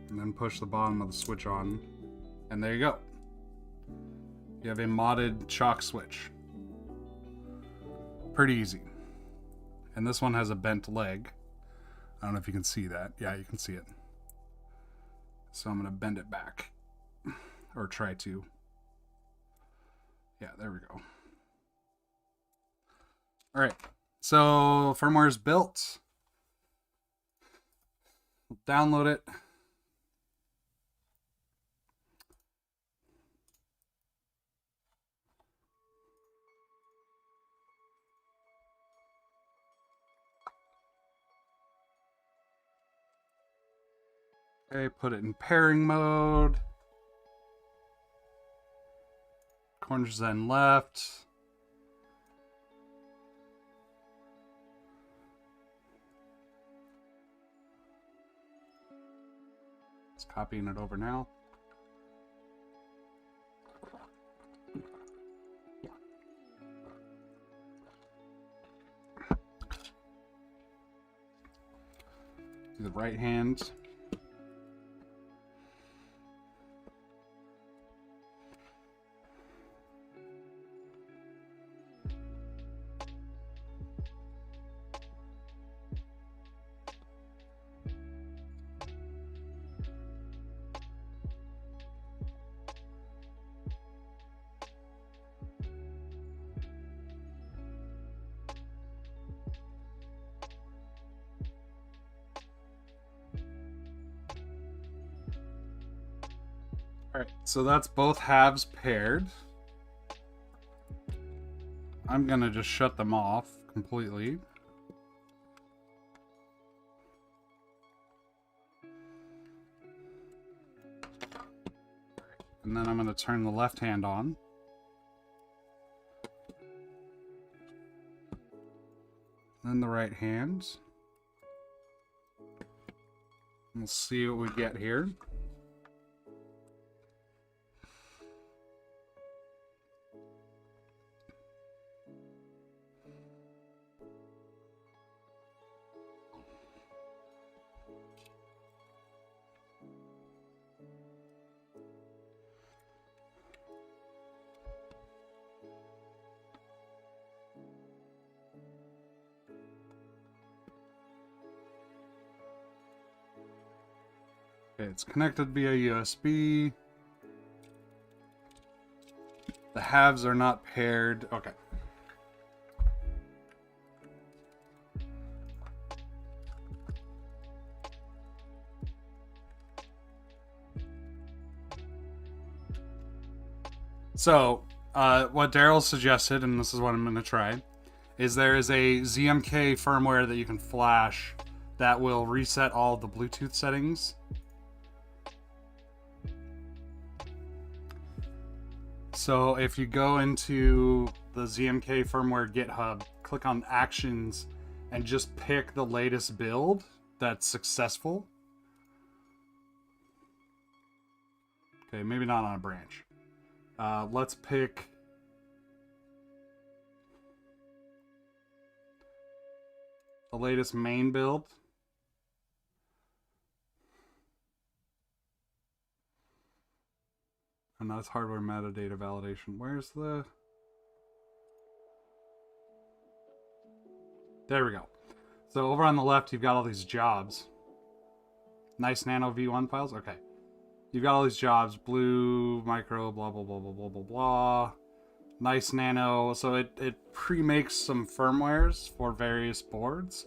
and then push the bottom of the switch on, and there you go. You have a modded chalk switch. Pretty easy. And this one has a bent leg. I don't know if you can see that. Yeah, you can see it. So I'm going to bend it back. Or try to. Yeah, there we go. Alright, so firmware is built. Download it. Okay, put it in pairing mode. Corne-ish Zen left. It's copying it over now. Do the right hand. Alright, so that's both halves paired. I'm gonna just shut them off completely. And then I'm gonna turn the left hand on. Then the right hand. We'll see what we get here. Okay, it's connected via USB. The halves are not paired. Okay. So, what Daryl suggested, and this is what I'm going to try, is there is a ZMK firmware that you can flash that will reset all the Bluetooth settings. So if you go into the ZMK firmware GitHub, click on Actions, and just pick the latest build that's successful. Okay, maybe not on a branch. Let's pick the latest main build. And that's hardware metadata validation. Where's the... There we go. So over on the left, you've got all these jobs. Nice Nano V1 files? Okay. You've got all these jobs. Blue, micro, blah, blah, blah, blah, blah, blah, blah. Nice Nano. So it pre-makes some firmwares for various boards.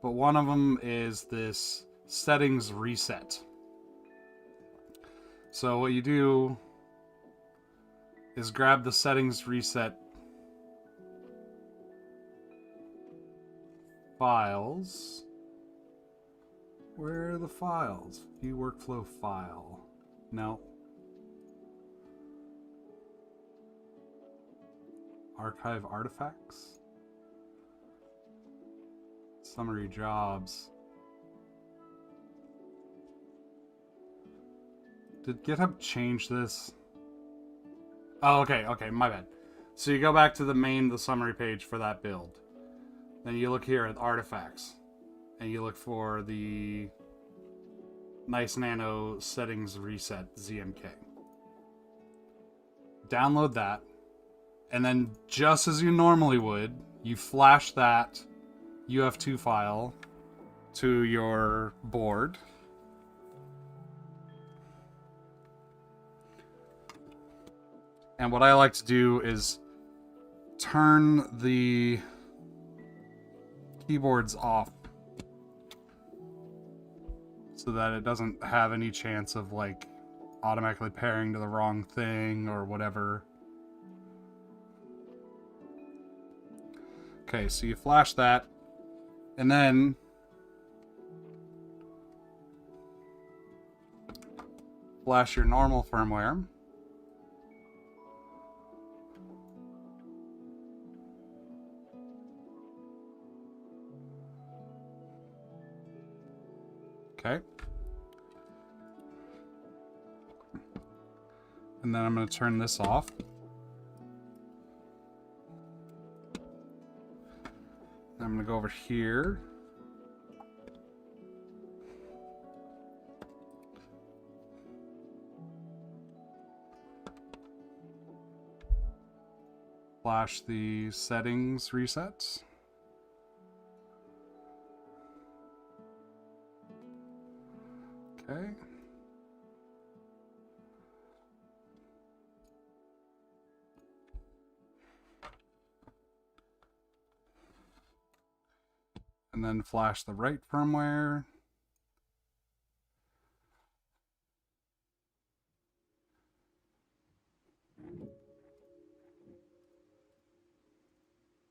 But one of them is this settings reset. So what you do is grab the settings reset files. Where are the files? View workflow file. No. Archive artifacts. Summary jobs. Did GitHub change this? Oh, okay, my bad. So you go back to the summary page for that build. Then you look here at artifacts. And you look for the Nice Nano settings reset ZMK. Download that. And then just as you normally would, you flash that UF2 file to your board. And what I like to do is turn the keyboards off so that it doesn't have any chance of like automatically pairing to the wrong thing or whatever. Okay, so you flash that, and then flash your normal firmware. Okay. And then I'm going to turn this off. I'm going to go over here. Flash the settings resets. Okay. And then flash the right firmware.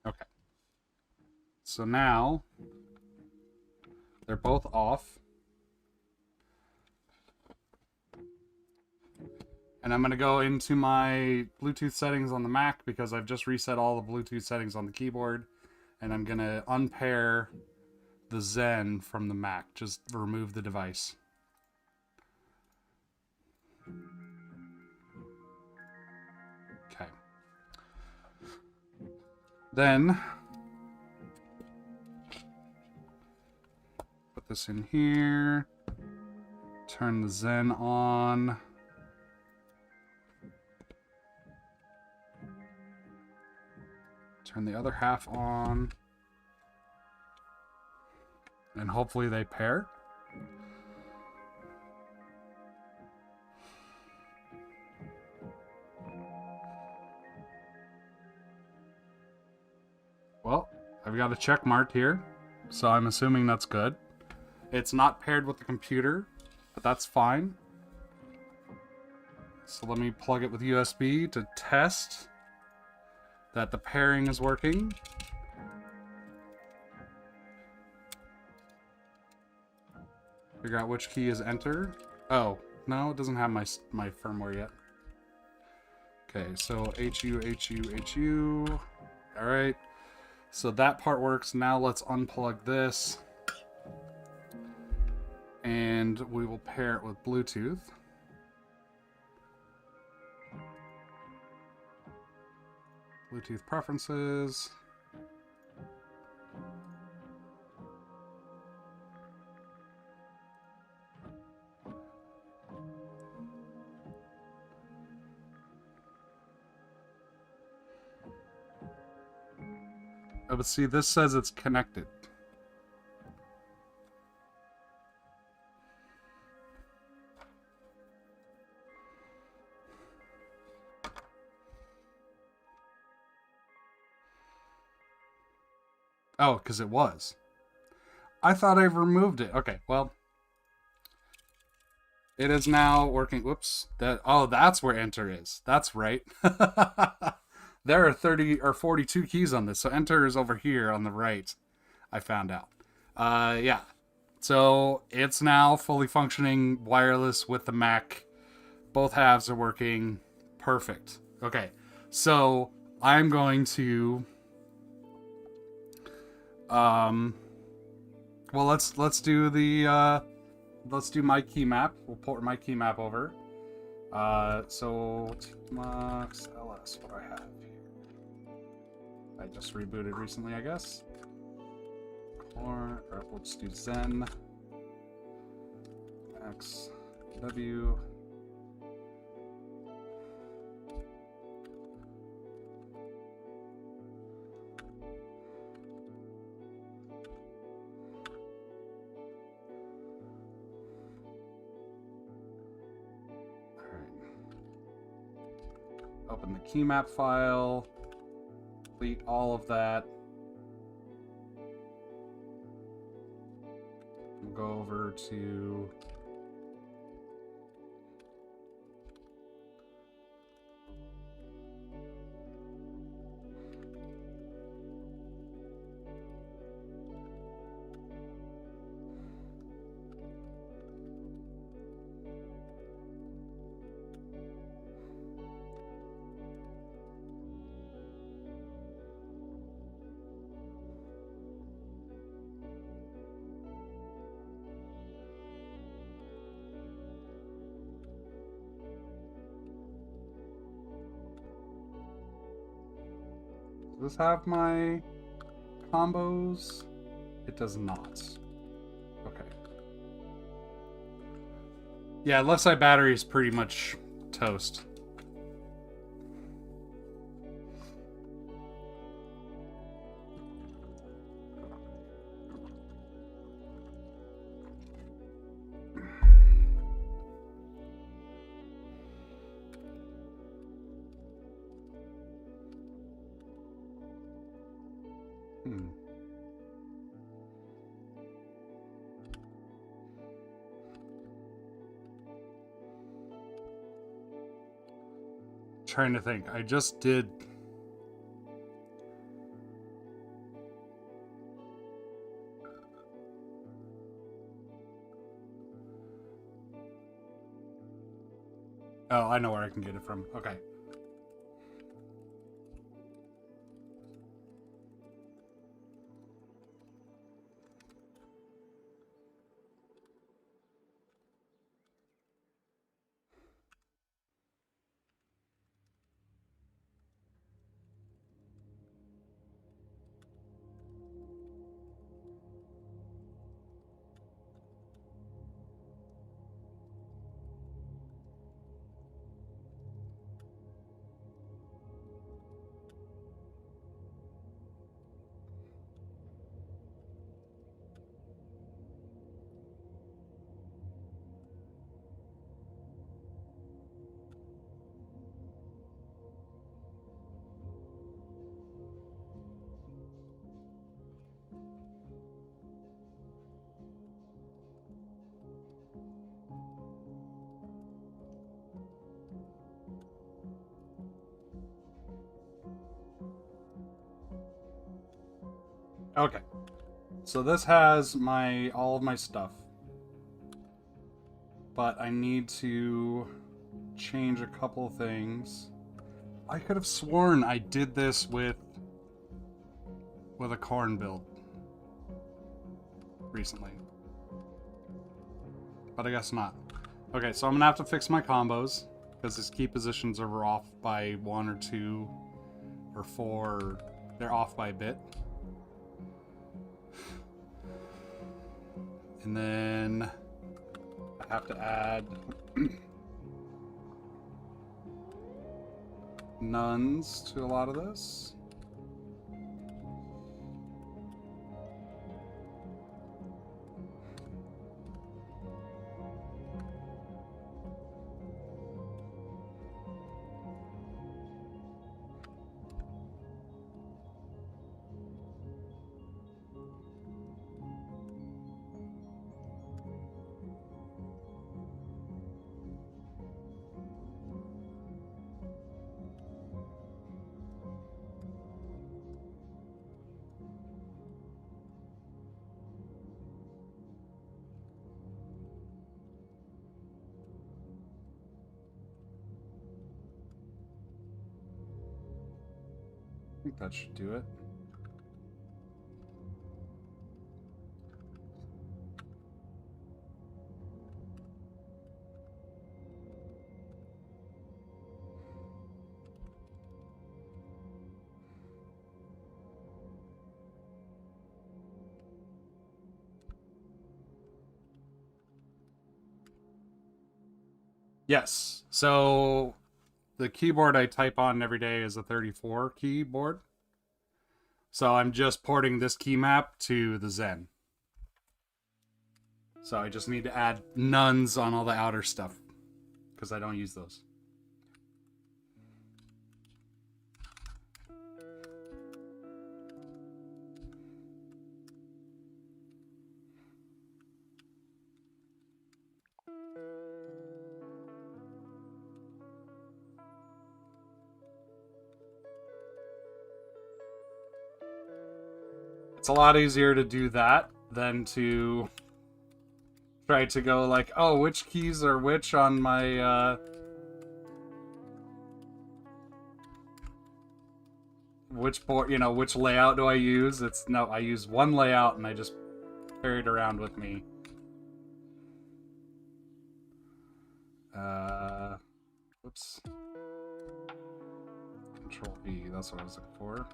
Okay. So now they're both off. And I'm going to go into my Bluetooth settings on the Mac because I've just reset all the Bluetooth settings on the keyboard. And I'm going to unpair the Zen from the Mac. Just remove the device. Okay. Then put this in here. Turn the Zen on. Turn the other half on. And hopefully they pair. Well, I've got a check mark here, so I'm assuming that's good. It's not paired with the computer, but that's fine. So let me plug it with USB to test that the pairing is working. Figure out which key is enter. Oh, no, it doesn't have my firmware yet. Okay, so HU, HU, HU. All right. So that part works. Now let's unplug this. And we will pair it with Bluetooth. Bluetooth preferences. Oh, but see, this says it's connected. Oh, because it was. I thought I removed it. Okay, well. It is now working. Whoops. That's where enter is. That's right. There are 30 or 42 keys on this, so enter is over here on the right. I found out. Yeah. So it's now fully functioning wireless with the Mac. Both halves are working. Perfect. Okay. So I'm going to well, let's do the let's do my key map. We'll port my key map over. So Tmux ls, what do I have here? I just rebooted recently, I guess. Or we'll just do Zen XW. Open the key map file, delete all of that. We'll go over to does this have my combos? It does not. Okay. Yeah, left side battery is pretty much toast. Trying to think. I just did. Oh, I know where I can get it from. Okay. Okay. So this has my all of my stuff. But I need to change a couple things. I could have sworn I did this with a Corne build recently. But I guess not. Okay, so I'm gonna have to fix my combos because his key positions are off by 1 or 2 or 4. They're off by a bit. And then I have to add nuns to a lot of this. think that should do it. Yes. So the keyboard I type on every day is a 34 keyboard. So I'm just porting this key map to the Zen. So I just need to add nuns on all the outer stuff because I don't use those. It's a lot easier to do that than to try to go like, oh, which keys are which on my which board, you know, which layout do I use? It's no, I use one layout and I just carry it around with me. Whoops. Control V, that's what I was looking for.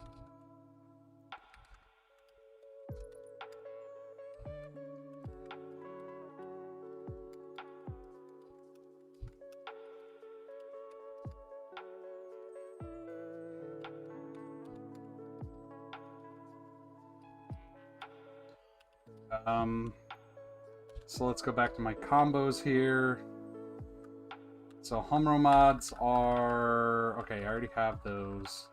So let's go back to my combos here. So home mods are okay. I already have those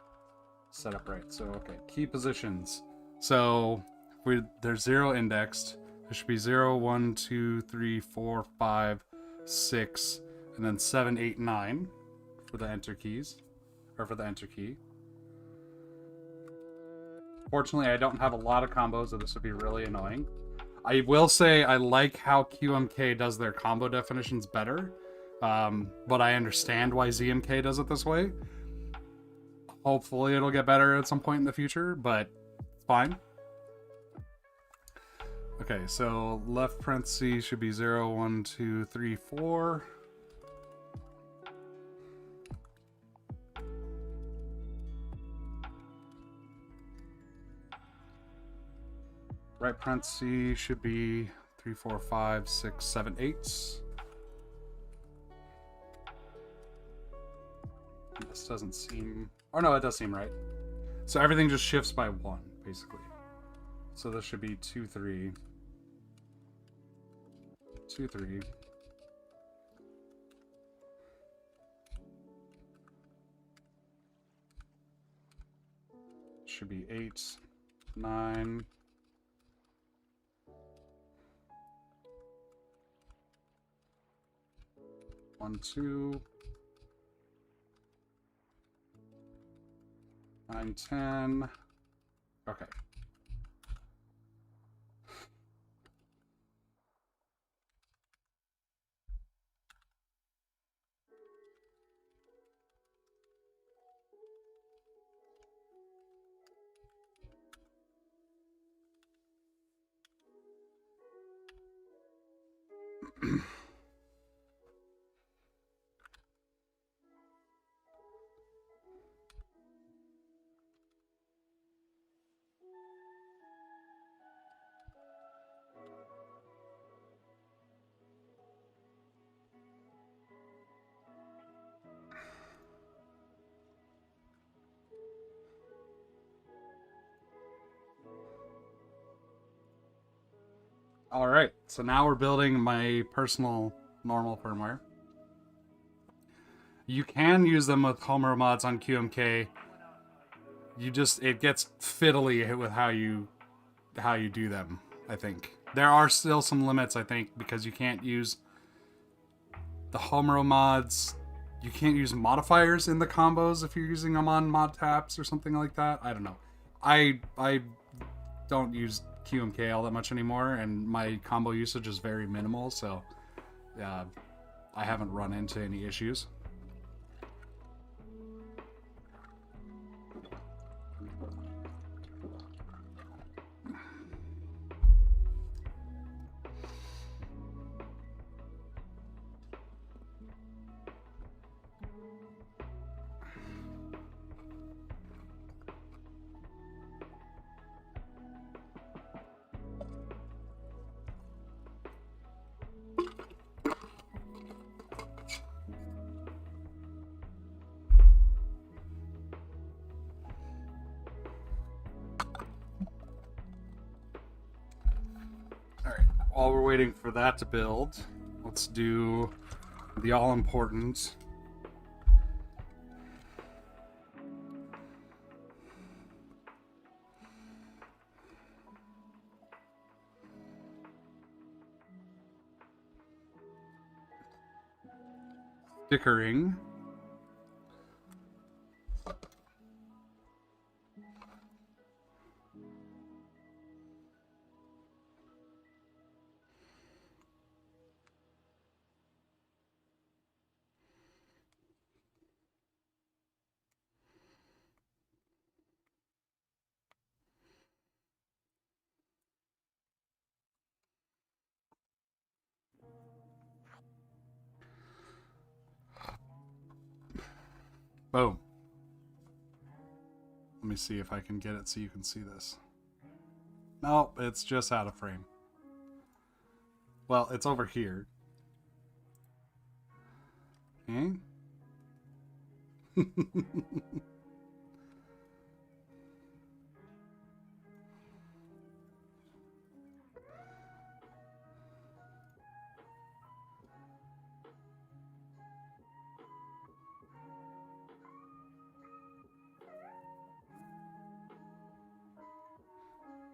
set up right. So okay, key positions. So they're 0 indexed. There should be 0, 1, 2, 3, 4, 5, 6, and then 7, 8, 9 for the enter keys, or for the enter key. Fortunately, I don't have a lot of combos, so this would be really annoying. I will say I like how QMK does their combo definitions better, but I understand why ZMK does it this way. Hopefully it'll get better at some point in the future, but it's fine. Okay, so left parenthesis should be 0, 1, 2, 3, 4. Right parenthesis should be 3, 4, 5, 6, 7, 8. This doesn't seem... Oh no, it does seem right. So everything just shifts by 1, basically. So this should be 2, 3. 2, 3. Should be 8, 9. 1, 2. 9, 10. Okay. All right, so now we're building my personal normal firmware. You can use them with homerow mods on QMK. It gets fiddly with how you do them, I think. There are still some limits, I think, because you can't use the homerow mods. You can't use modifiers in the combos if you're using them on mod taps or something like that. I don't know. I don't use QMK all that much anymore, and my combo usage is very minimal, so I haven't run into any issues. while we're waiting for that to build, let's do the all-important stickering. Boom. Let me see if I can get it so you can see this. Nope, it's just out of frame. Well, it's over here. Okay.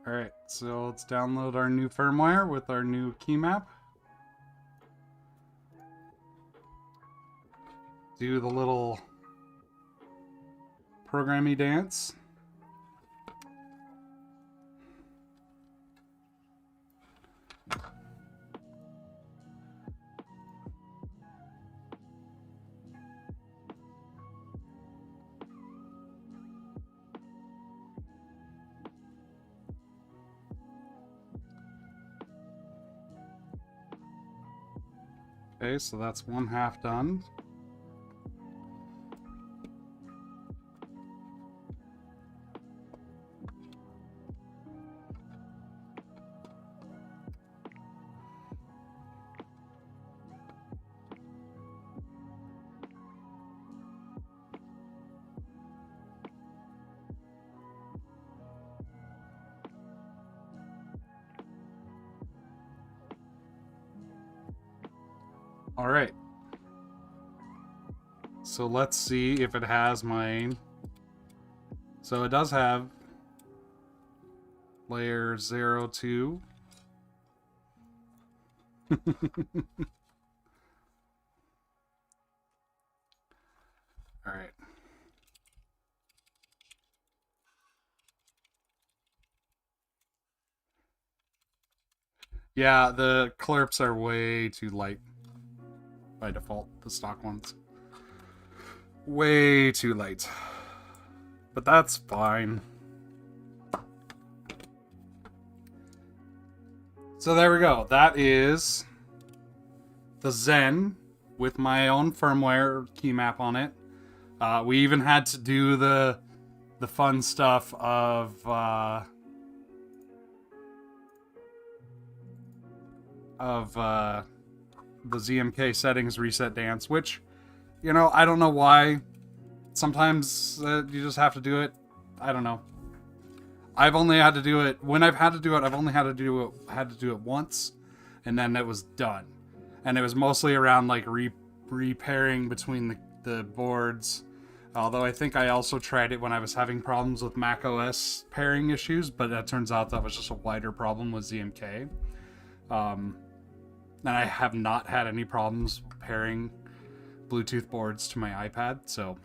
Alright, so let's download our new firmware with our new key map. Do the little programmy dance. Okay, so that's one half done. All right. So let's see if it has my... So it does have layer 02. All right. Yeah, the Clurpz are way too light by default, the stock ones. Way too light. But that's fine. So there we go. That is the Zen with my own firmware key map on it. We even had to do the fun stuff of the ZMK settings reset dance, which, you know, I don't know why. Sometimes you just have to do it. I don't know. I've only had to do it when I've had to do it. I've only had to do it once, and then it was done. And it was mostly around like repairing between the boards. Although I think I also tried it when I was having problems with Mac OS pairing issues, but it turns out that was just a wider problem with ZMK. And I have not had any problems pairing Bluetooth boards to my iPad, so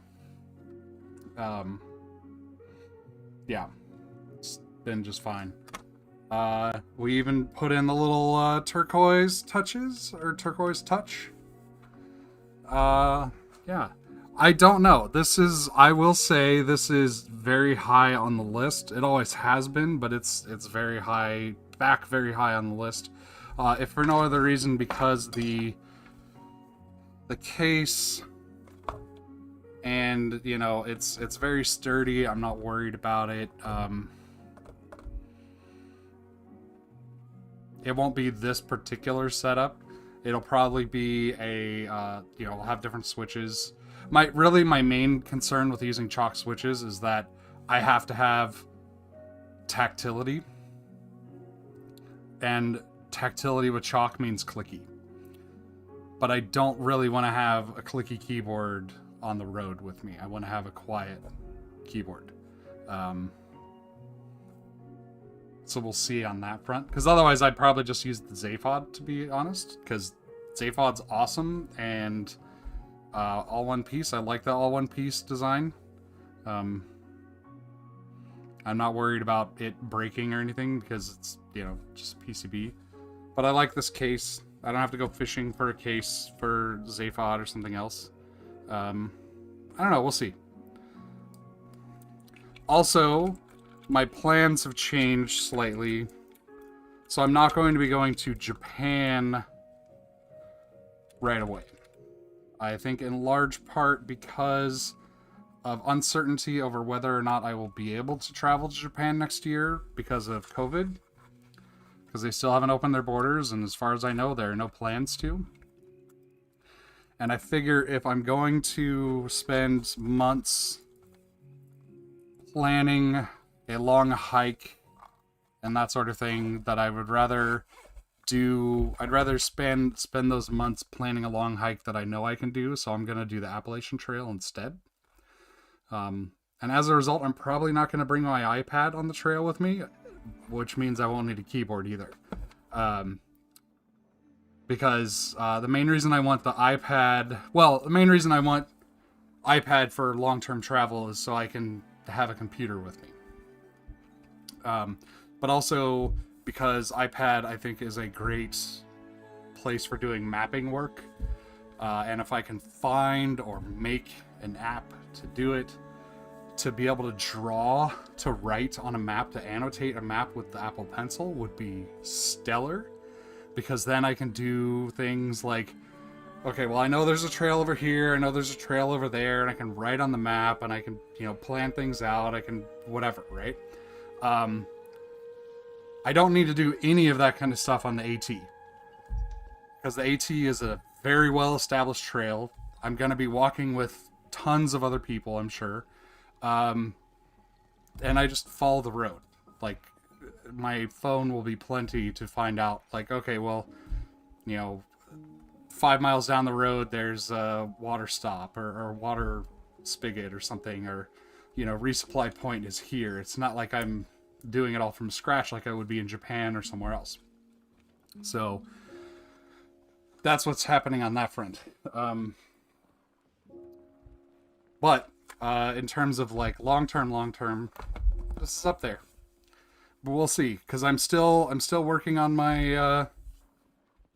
yeah, it's been just fine. We even put in the little turquoise touches, or turquoise touch. Yeah. I don't know. I will say this is very high on the list. It always has been, but it's very high, very high on the list. If for no other reason, because the case, and you know, it's very sturdy. I'm not worried about it. It won't be this particular setup. It'll probably be a you know, we'll have different switches. My main concern with using chalk switches is that I have to have tactility, and tactility with chalk means clicky. But I don't really want to have a clicky keyboard on the road with me. I want to have a quiet keyboard. So we'll see on that front. Because otherwise I'd probably just use the Zaphod, to be honest. Because Zaphod's awesome and all one piece. I like the all one piece design. I'm not worried about it breaking or anything because it's, you know, just PCB. But I like this case. I don't have to go fishing for a case for Zaphod or something else. I don't know. We'll see. Also, my plans have changed slightly. So I'm not going to be going to Japan right away. I think in large part because of uncertainty over whether or not I will be able to travel to Japan next year because of COVID. Because they still haven't opened their borders, and as far as I know, there are no plans to. And I figure if I'm going to spend months planning a long hike and that sort of thing, that I would rather do, I'd rather spend those months planning a long hike that I know I can do, so I'm going to do the Appalachian Trail instead. And as a result, I'm probably not going to bring my iPad on the trail with me, which means I won't need a keyboard either. Because the main reason I want the iPad, well, the main reason I want iPad for long-term travel is so I can have a computer with me. But also because iPad, I think, is a great place for doing mapping work. And if I can find or make an app to do it, to be able to draw, to write on a map, to annotate a map with the Apple Pencil would be stellar. Because then I can do things like, okay, well, I know there's a trail over here, I know there's a trail over there, and I can write on the map, and I can, you know, plan things out, I can, whatever, right? I don't need to do any of that kind of stuff on the AT. Because the AT is a very well-established trail. I'm going to be walking with tons of other people, I'm sure. And I just follow the road. Like, my phone will be plenty to find out, like, okay, well, you know, 5 miles down the road, there's a water stop or water spigot or something, or, you know, resupply point is here. It's not like I'm doing it all from scratch like I would be in Japan or somewhere else. So that's what's happening on that front. But in terms of like long-term, this is up there. But we'll see, because I'm still working on my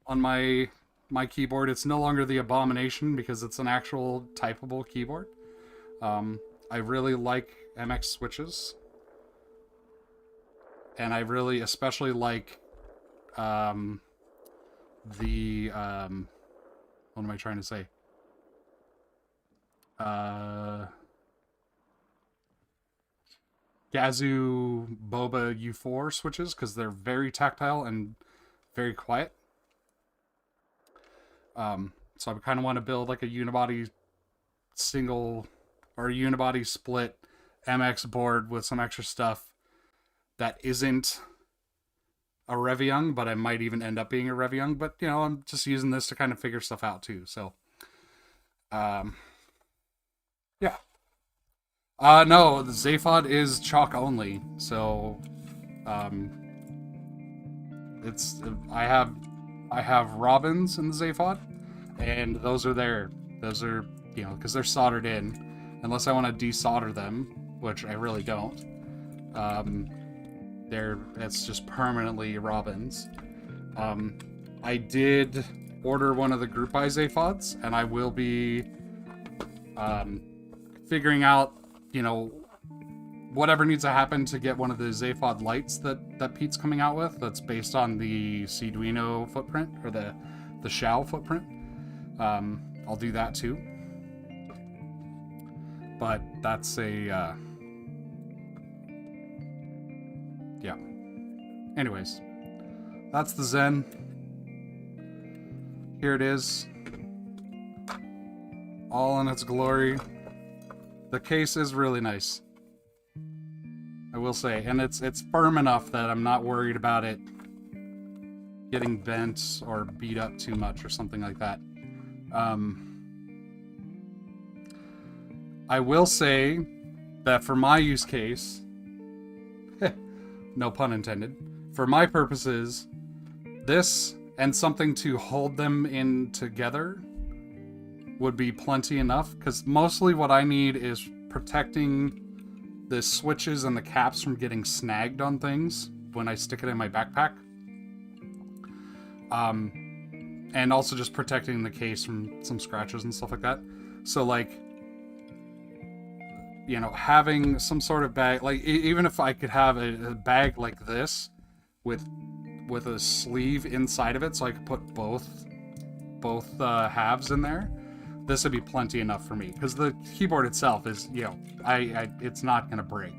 my keyboard. It's no longer the Abomination because it's an actual typable keyboard. I really like MX switches, and I really especially like what am I trying to say? Gazoo Boba U4 switches, because they're very tactile and very quiet. So I kind of want to build like a unibody single or a unibody split MX board with some extra stuff that isn't a Reviung, but I might even end up being a Reviung. But, you know, I'm just using this to kind of figure stuff out too. So, yeah. No, the Zaphod is chalk only, so it's I have robins in the Zaphod, and those are there. Those are, you know, because they're soldered in, unless I want to desolder them, which I really don't. It's just permanently robins. I did order one of the Group I Zaphods, and I will be figuring out, you know, whatever needs to happen to get one of the Zaphod lights that Pete's coming out with, that's based on the Arduino footprint, or the Shao footprint. I'll do that too. But that's a, yeah. Anyways, that's the Zen. Here it is. All in its glory. The case is really nice, I will say, and it's firm enough that I'm not worried about it getting bent or beat up too much or something like that. I will say that for my use case, no pun intended, for my purposes, this and something to hold them in together would be plenty enough, because mostly what I need is protecting the switches and the caps from getting snagged on things when I stick it in my backpack. And also just protecting the case from some scratches and stuff like that. So, like, you know, having some sort of bag, like, even if I could have a bag like this with a sleeve inside of it, so I could put both halves in there, this would be plenty enough for me. Because the keyboard itself is, you know, it's not gonna break,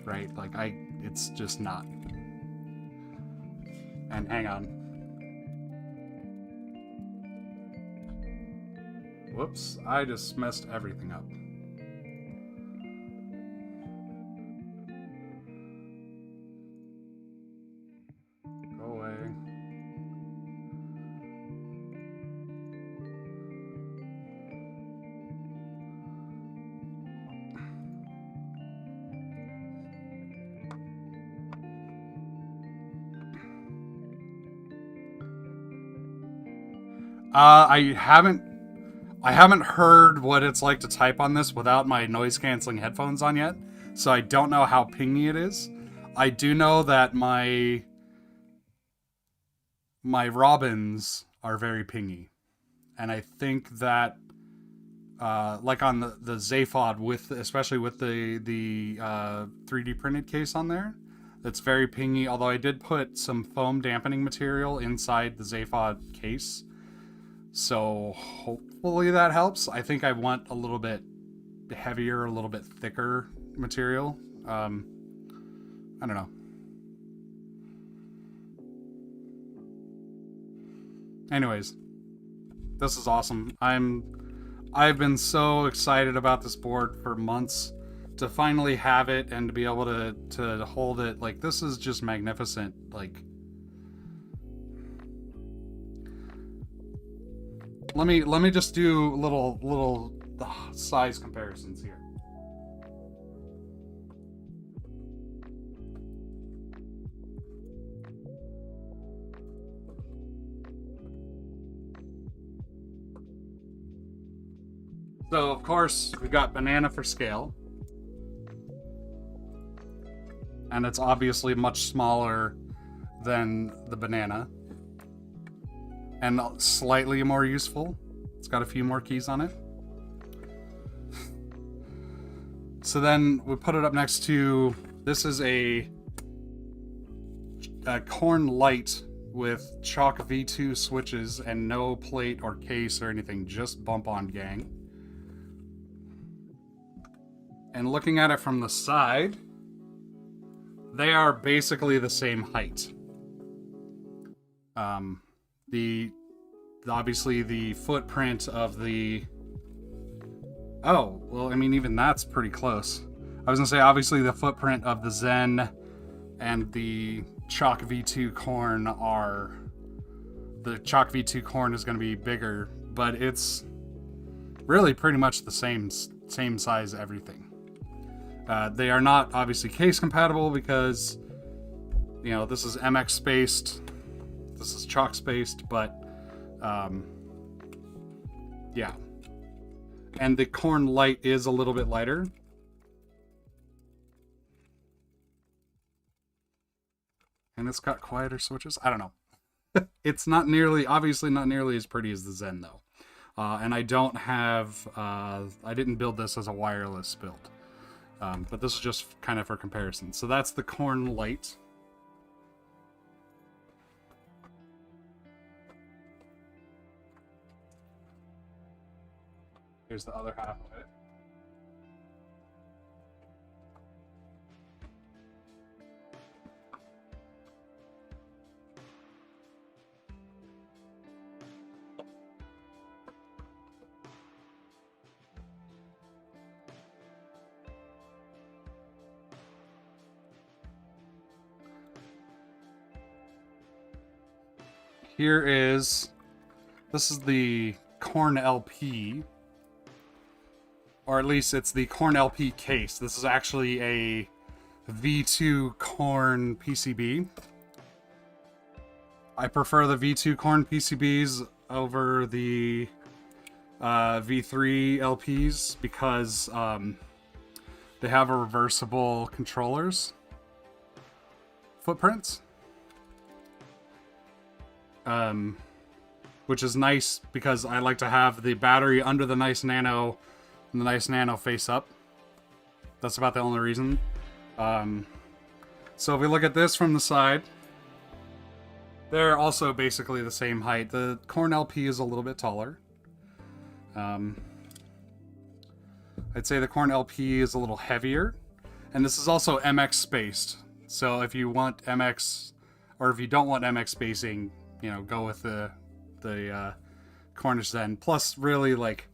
right? Like, it's just not. And hang on. Whoops, I just messed everything up. Go away. I haven't heard what it's like to type on this without my noise canceling headphones on yet, so I don't know how pingy it is. I do know that my robins are very pingy, and I think that like on the Zaphod, with especially with the 3D printed case on there, that's very pingy. Although I did put some foam dampening material inside the Zaphod case, so hopefully that helps. I think I want a little bit heavier, a little bit thicker material. I don't know. Anyways, this is awesome. I've been so excited about this board for months. To finally have it and to be able to hold it, like, this is just magnificent. Like, let me just do little size comparisons here. So, of course, we've got banana for scale. And it's obviously much smaller than the banana. And slightly more useful. It's got a few more keys on it. So then we put it up next to, this is a Corne Light with Chalk V2 switches and no plate or case or anything, just bump on gang. And looking at it from the side, they are basically the same height. Obviously the footprint of the... Oh, well, I mean, even that's pretty close. I was gonna say, obviously the footprint of the Zen and the Chalk V2 Corne are... The Chalk V2 Corne is gonna be bigger, but it's really pretty much the same size everything. They are not obviously case compatible because, you know, this is MX spaced, this is Chalk spaced, but yeah. And the Corne Light is a little bit lighter. And it's got quieter switches. I don't know. It's not nearly, obviously not nearly as pretty as the Zen though. And I don't have, I didn't build this as a wireless build. But this is just kind of for comparison. So that's the Corne Light. Here's the other half of it. here is, this is the Corne LP, or at least it's the Corne LP case. This is actually a V2 Corne PCB. I prefer the V2 Corne PCBs over the V3 LPs because they have a reversible controllers footprints, which is nice because I like to have the battery under the Nice Nano and the Nice Nano face up. That's about the only reason. So if we look at this from the side, they're also basically the same height. The Corne LP is a little bit taller. I'd say the Corne LP is a little heavier, and this is also MX spaced. So if you want MX, or if you don't want MX spacing, you know, go with the Corne-ish Zen. Plus, really, like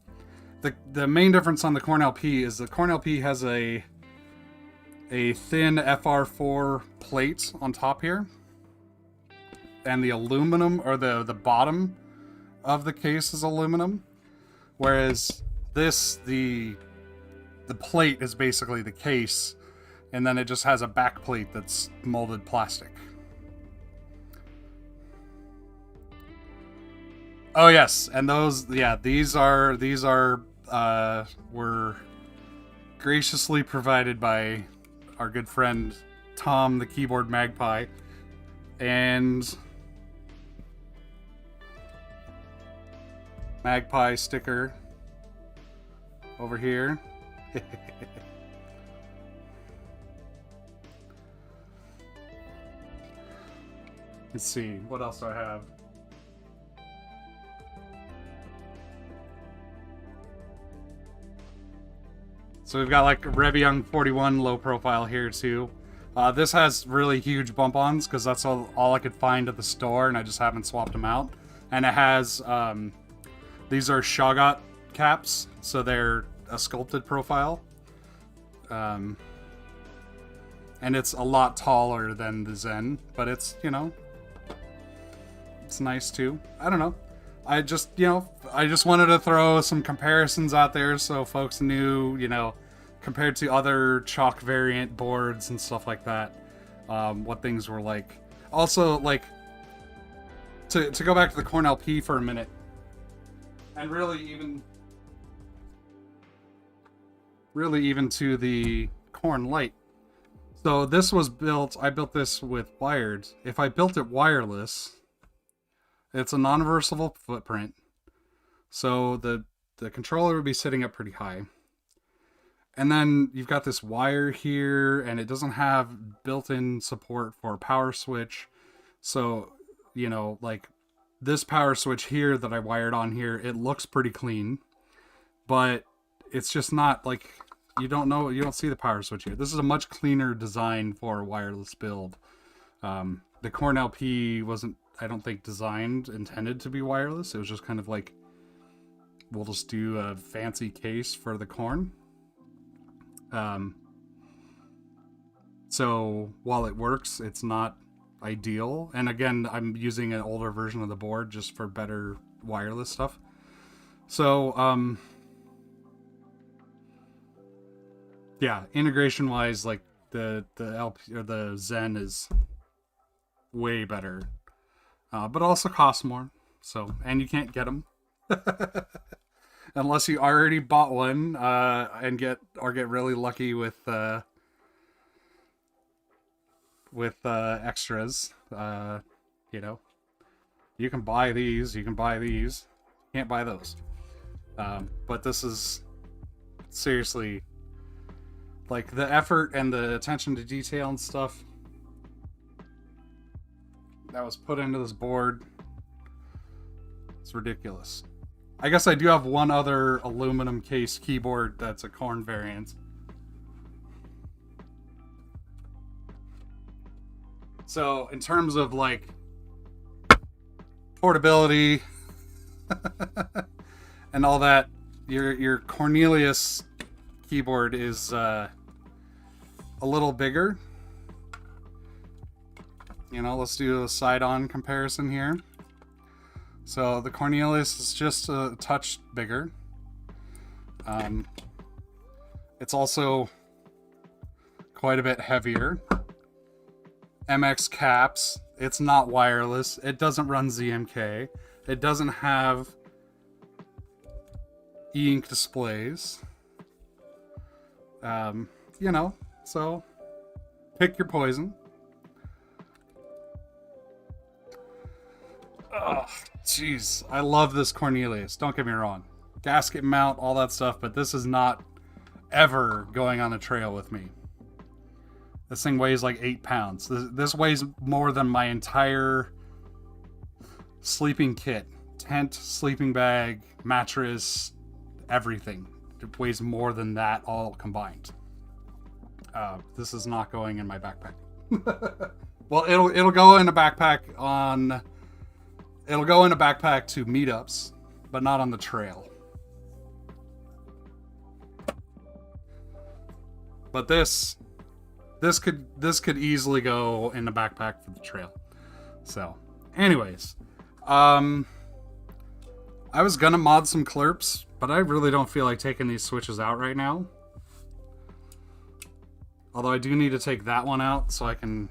the main difference on the Corne LP is the Corne LP has a thin FR4 plate on top here, and the aluminum, or the bottom of the case is aluminum, whereas this, the plate is basically the case, and then it just has a back plate that's molded plastic. Oh yes, and those, yeah, these were graciously provided by our good friend Tom, the keyboard magpie, and magpie sticker over here. Let's see, what else do I have? So we've got like Reviung 41 low profile here too. This has really huge bump-ons because that's all I could find at the store, and I just haven't swapped them out. And it has, these are Shoggoth caps, so they're a sculpted profile. And it's a lot taller than the Zen, but it's, you know, it's nice too. I don't know. I just wanted to throw some comparisons out there so folks knew, you know, compared to other chalk variant boards and stuff like that, what things were like. Also, like, to go back to the Corne LP for a minute, and really even to the Corne Light. So this was built, I built this with wired. If I built it wireless, it's a non-reversible footprint, so the controller would be sitting up pretty high. And then you've got this wire here, and it doesn't have built-in support for a power switch. So, you know, like this power switch here that I wired on here, it looks pretty clean, but it's just not like, you don't see the power switch here. This is a much cleaner design for a wireless build. The Corne LP wasn't, I don't think, intended to be wireless. It was just kind of like, we'll just do a fancy case for the Corne. So while it works, it's not ideal. And again, I'm using an older version of the board just for better wireless stuff. So, yeah, integration wise, like the LP or the Zen is way better. But also costs more. So, and you can't get them unless you already bought one, and get really lucky with extras. You know, you can buy these, you can't buy those. But this is seriously, like, the effort and the attention to detail and stuff that was put into this board, it's ridiculous. I guess I do have one other aluminum case keyboard that's a Corne variant. So in terms of like portability and all that, your Cornelius keyboard is a little bigger. You know, let's do a side-on comparison here. So the Corne-ish is just a touch bigger. It's also quite a bit heavier. MX caps. It's not wireless. It doesn't run ZMK. It doesn't have e-ink displays. You know, so pick your poison. Ugh, jeez. I love this Corne-ish. Don't get me wrong. Gasket mount, all that stuff, but this is not ever going on a trail with me. This thing weighs like 8 pounds. This weighs more than my entire sleeping kit. Tent, sleeping bag, mattress, everything. It weighs more than that all combined. This is not going in my backpack. Well, it'll go in a backpack on... It'll go in a backpack to meetups, but not on the trail. But this could easily go in the backpack for the trail. So, anyways, I was gonna mod some Clurpz, but I really don't feel like taking these switches out right now. Although I do need to take that one out so I can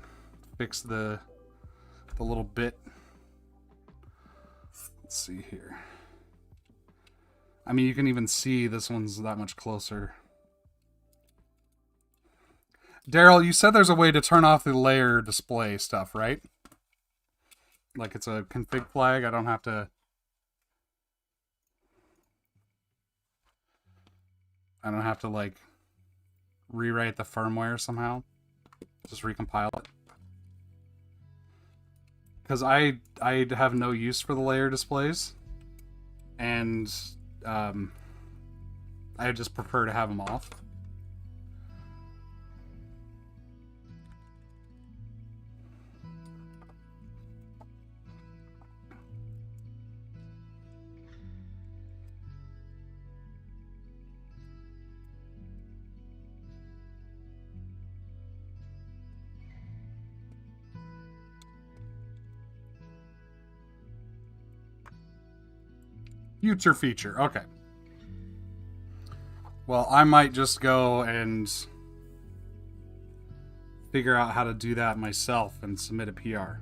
fix the little bit. Let's see here. I mean, you can even see this one's that much closer. Daryl, you said there's a way to turn off the layer display stuff, right? Like it's a config flag. I don't have to... like rewrite the firmware somehow. Just recompile it. Because I have no use for the layer displays. And I just prefer to have them off. Future feature. Okay. Well, I might just go and figure out how to do that myself and submit a PR.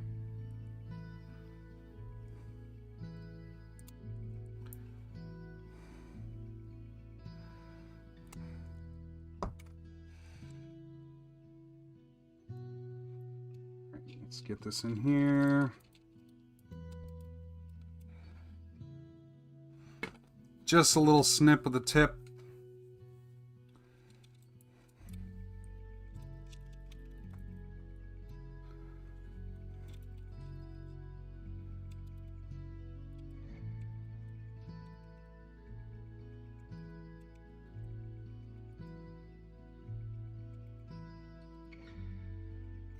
Let's get this in here. Just a little snip of the tip.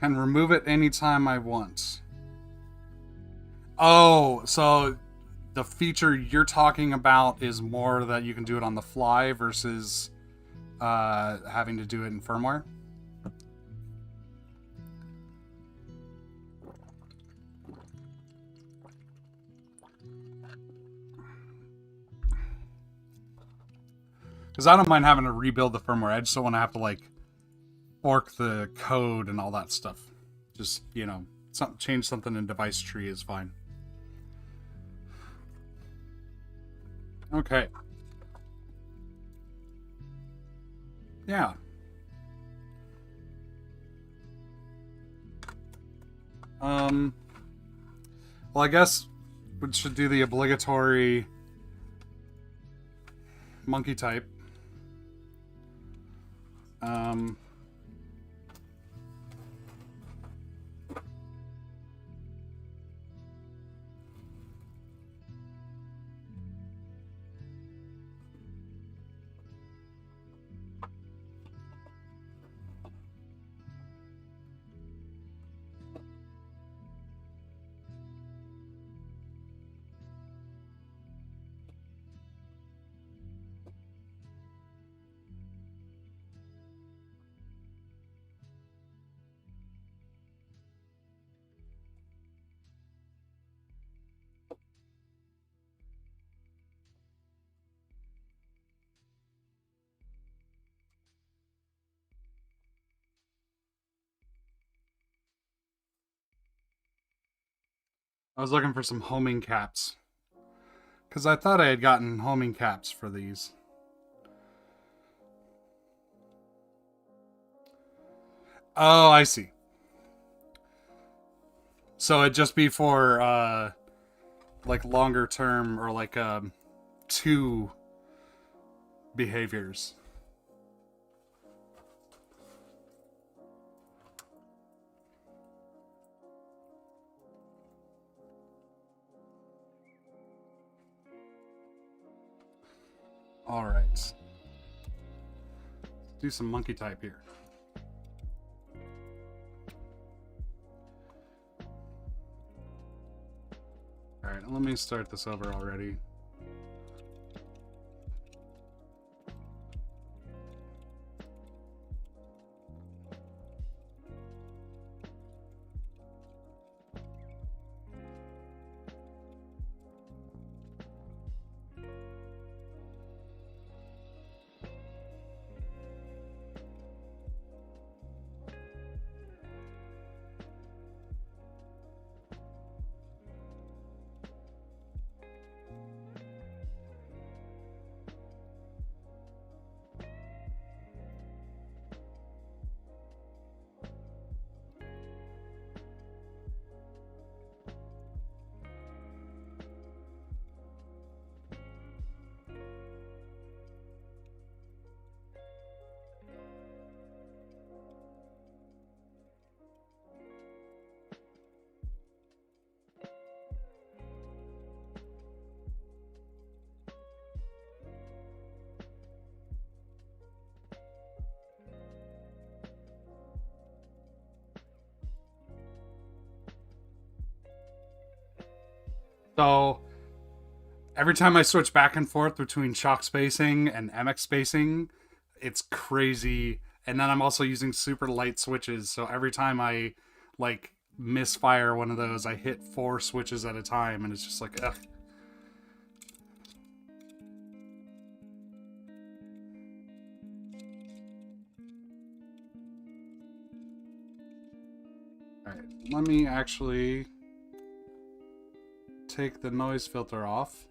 Can remove it anytime I want. Oh, so the feature you're talking about is more that you can do it on the fly versus having to do it in firmware? Because I don't mind having to rebuild the firmware. I just don't want to have to, like, fork the code and all that stuff. Just, you know, change something in device tree is fine. Okay. Yeah. Well, I guess we should do the obligatory monkey type. I was looking for some homing caps. Because I thought I had gotten homing caps for these. Oh, I see. So it'd just be for like longer term or like two behaviors. All right. Let's do some monkey type here. All right, let me start this over already. So every time I switch back and forth between shock spacing and MX spacing, it's crazy. And then I'm also using super light switches, so every time I like misfire one of those, I hit 4 switches at a time, and it's just like, ugh. Alright, let me actually take the noise filter off.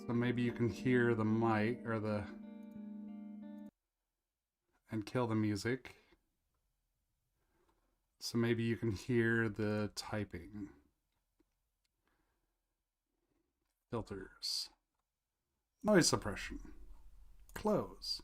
So maybe you can hear the mic or the and kill the music. So maybe you can hear the typing. Filters. Noise suppression. Close.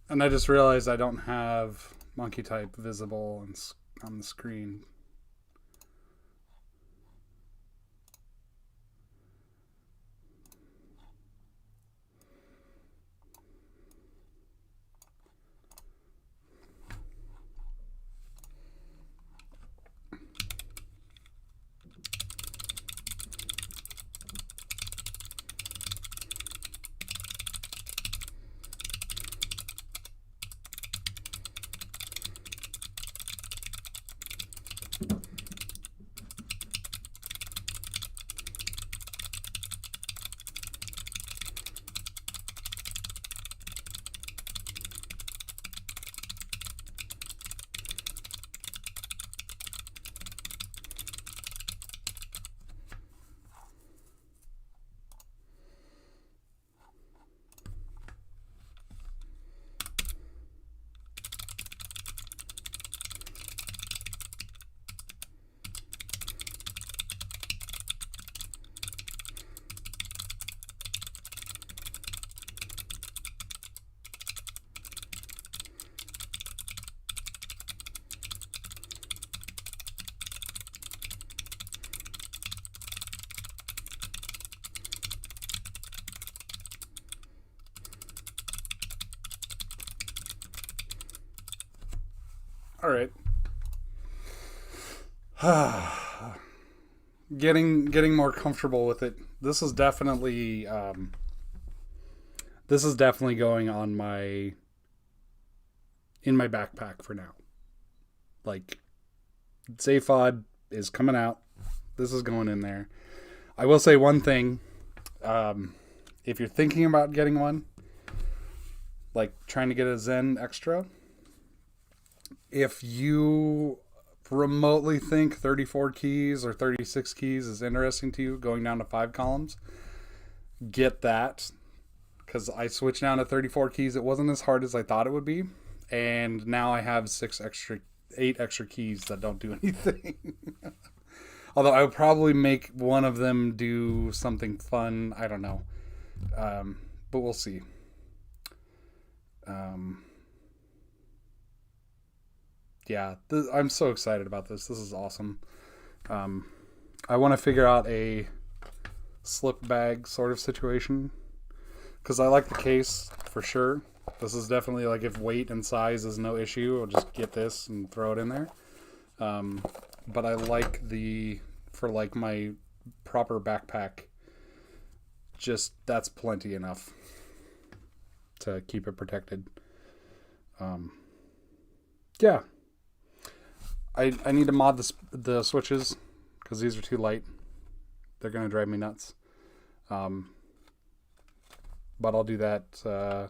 And I just realized I don't have monkey type visible on the screen. All right. Getting more comfortable with it. This is definitely going on in my backpack for now. Like, Zaphod is coming out. This is going in there. I will say one thing. If you're thinking about getting one, like trying to get a Zen Extra, if you remotely think 34 keys or 36 keys is interesting to you, going down to 5 columns, get that. Because I switched down to 34 keys. It wasn't as hard as I thought it would be. And now I have 8 extra keys that don't do anything. Although I would probably make one of them do something fun. I don't know. But we'll see. Yeah, I'm so excited about this. This is awesome. I want to figure out a slip bag sort of situation. Because I like the case for sure. This is definitely like, if weight and size is no issue, I'll just get this and throw it in there. But I like for like my proper backpack, just that's plenty enough to keep it protected. Yeah. I need to mod the switches because these are too light. They're going to drive me nuts. But I'll do that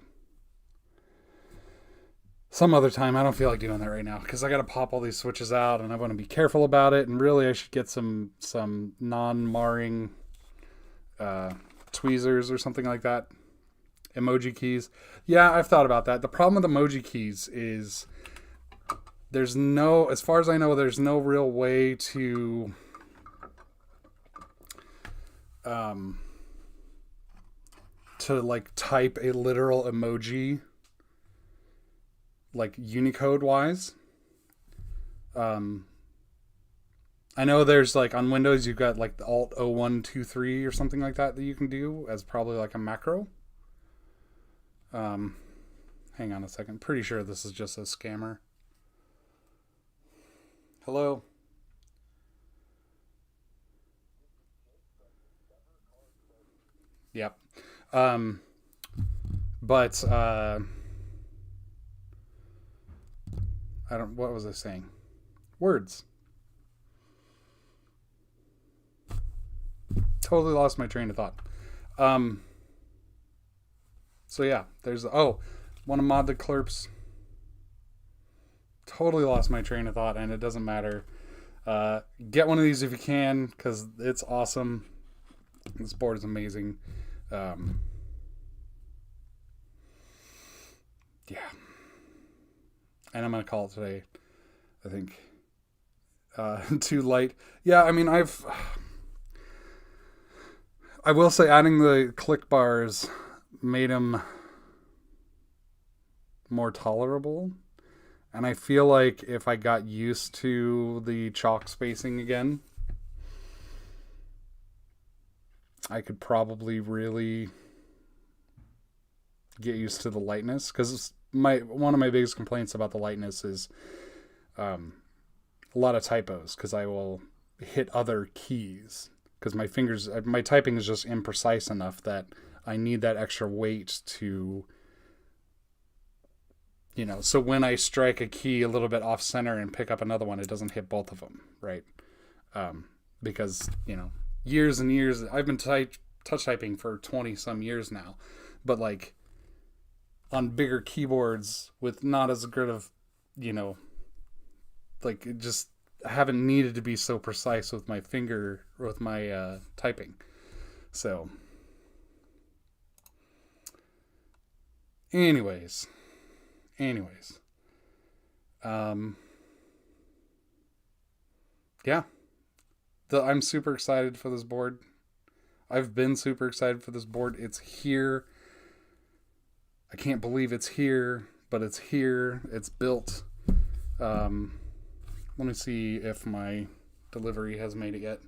some other time. I don't feel like doing that right now because I got to pop all these switches out and I want to be careful about it. And really, I should get some non-marring tweezers or something like that. Emoji keys. Yeah, I've thought about that. The problem with emoji keys is as far as I know, there's no real way to like type a literal emoji, like Unicode wise. I know there's like on Windows you've got like the Alt 0123 or something like that you can do as probably like a macro. Hang on a second. Pretty sure this is just a scammer. Hello. Yep. But what was I saying? Words. Totally lost my train of thought. So yeah, want to mod the Clurpz. Totally lost my train of thought, and it doesn't matter. Get one of these if you can, because it's awesome. This board is amazing. Yeah. And I'm going to call it today, I think. Too light. Yeah, I mean, I will say adding the click bars made them more tolerable. And I feel like if I got used to the chalk spacing again, I could probably really get used to the lightness. Because one of my biggest complaints about the lightness is a lot of typos. Because I will hit other keys. Because my typing is just imprecise enough that I need that extra weight to... so when I strike a key a little bit off center and pick up another one, it doesn't hit both of them, right? Because, years and years, I've been touch typing for 20 some years now, but like on bigger keyboards with not as good of, like it just, I haven't needed to be so precise with my finger or with my typing. So, anyways, yeah, I'm super excited for this board. I've been super excited for this board. It's here. I can't believe it's here, but it's here. It's built. Let me see if my delivery has made it yet.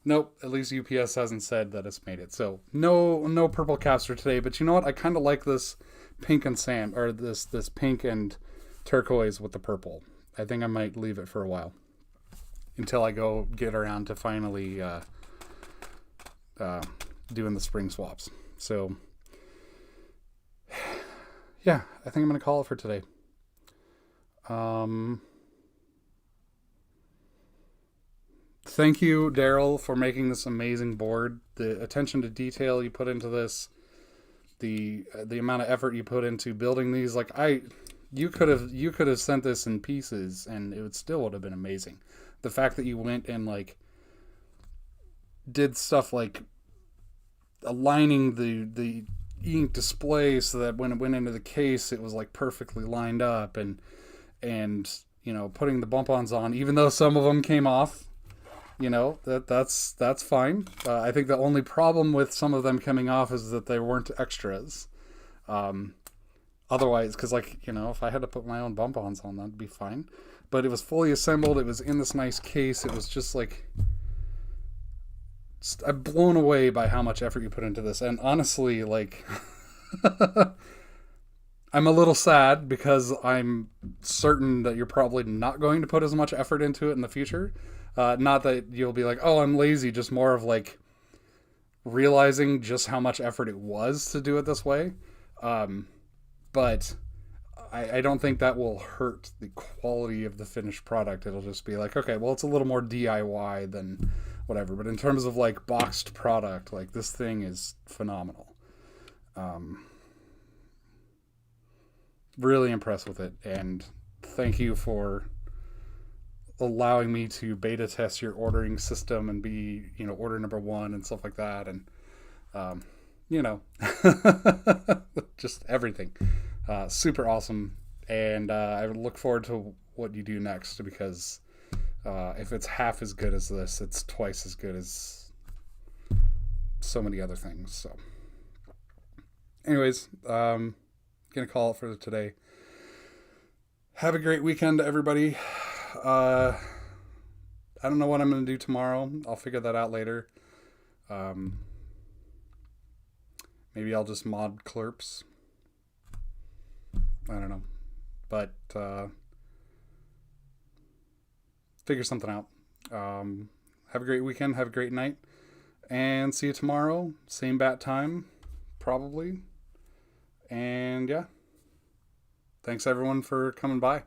Nope, at least UPS hasn't said that it's made it. So no purple caps for today. But you know what? I kind of like this pink and sand, or this pink and turquoise with the purple. I think I might leave it for a while until I go get around to finally doing the spring swaps. So yeah, I think I'm gonna call it for today. Thank you, Daryl, for making this amazing board. The attention to detail you put into this, the amount of effort you put into building these, like you could have sent this in pieces and it would have been amazing. The fact that you went and like did stuff like aligning the ink display so that when it went into the case it was like perfectly lined up, and you know, putting the bump-ons on even though some of them came off. You know, that's fine. I think the only problem with some of them coming off is that they weren't extras. Otherwise, because, like, you know, if I had to put my own bump-ons on, that'd be fine. But it was fully assembled. It was in this nice case. It was just like, I'm blown away by how much effort you put into this. And honestly, like, I'm a little sad because I'm certain that you're probably not going to put as much effort into it in the future. Not that you'll be like, oh, I'm lazy, just more of like realizing just how much effort it was to do it this way. But I don't think that will hurt the quality of the finished product. It'll just be like, okay, well, it's a little more DIY than whatever. But in terms of like boxed product, like this thing is phenomenal. Really impressed with it. And thank you for allowing me to beta test your ordering system and be, you know, order number one and stuff like that. And, you know, just everything. Super awesome. And I look forward to what you do next, because if it's half as good as this, it's twice as good as so many other things. So anyways, gonna call it for today. Have a great weekend, everybody. I don't know what I'm going to do tomorrow. I'll figure that out later. Maybe I'll just mod Clurpz. I don't know. But figure something out. Have a great weekend. Have a great night. And see you tomorrow. Same bat time, probably. And yeah. Thanks everyone for coming by.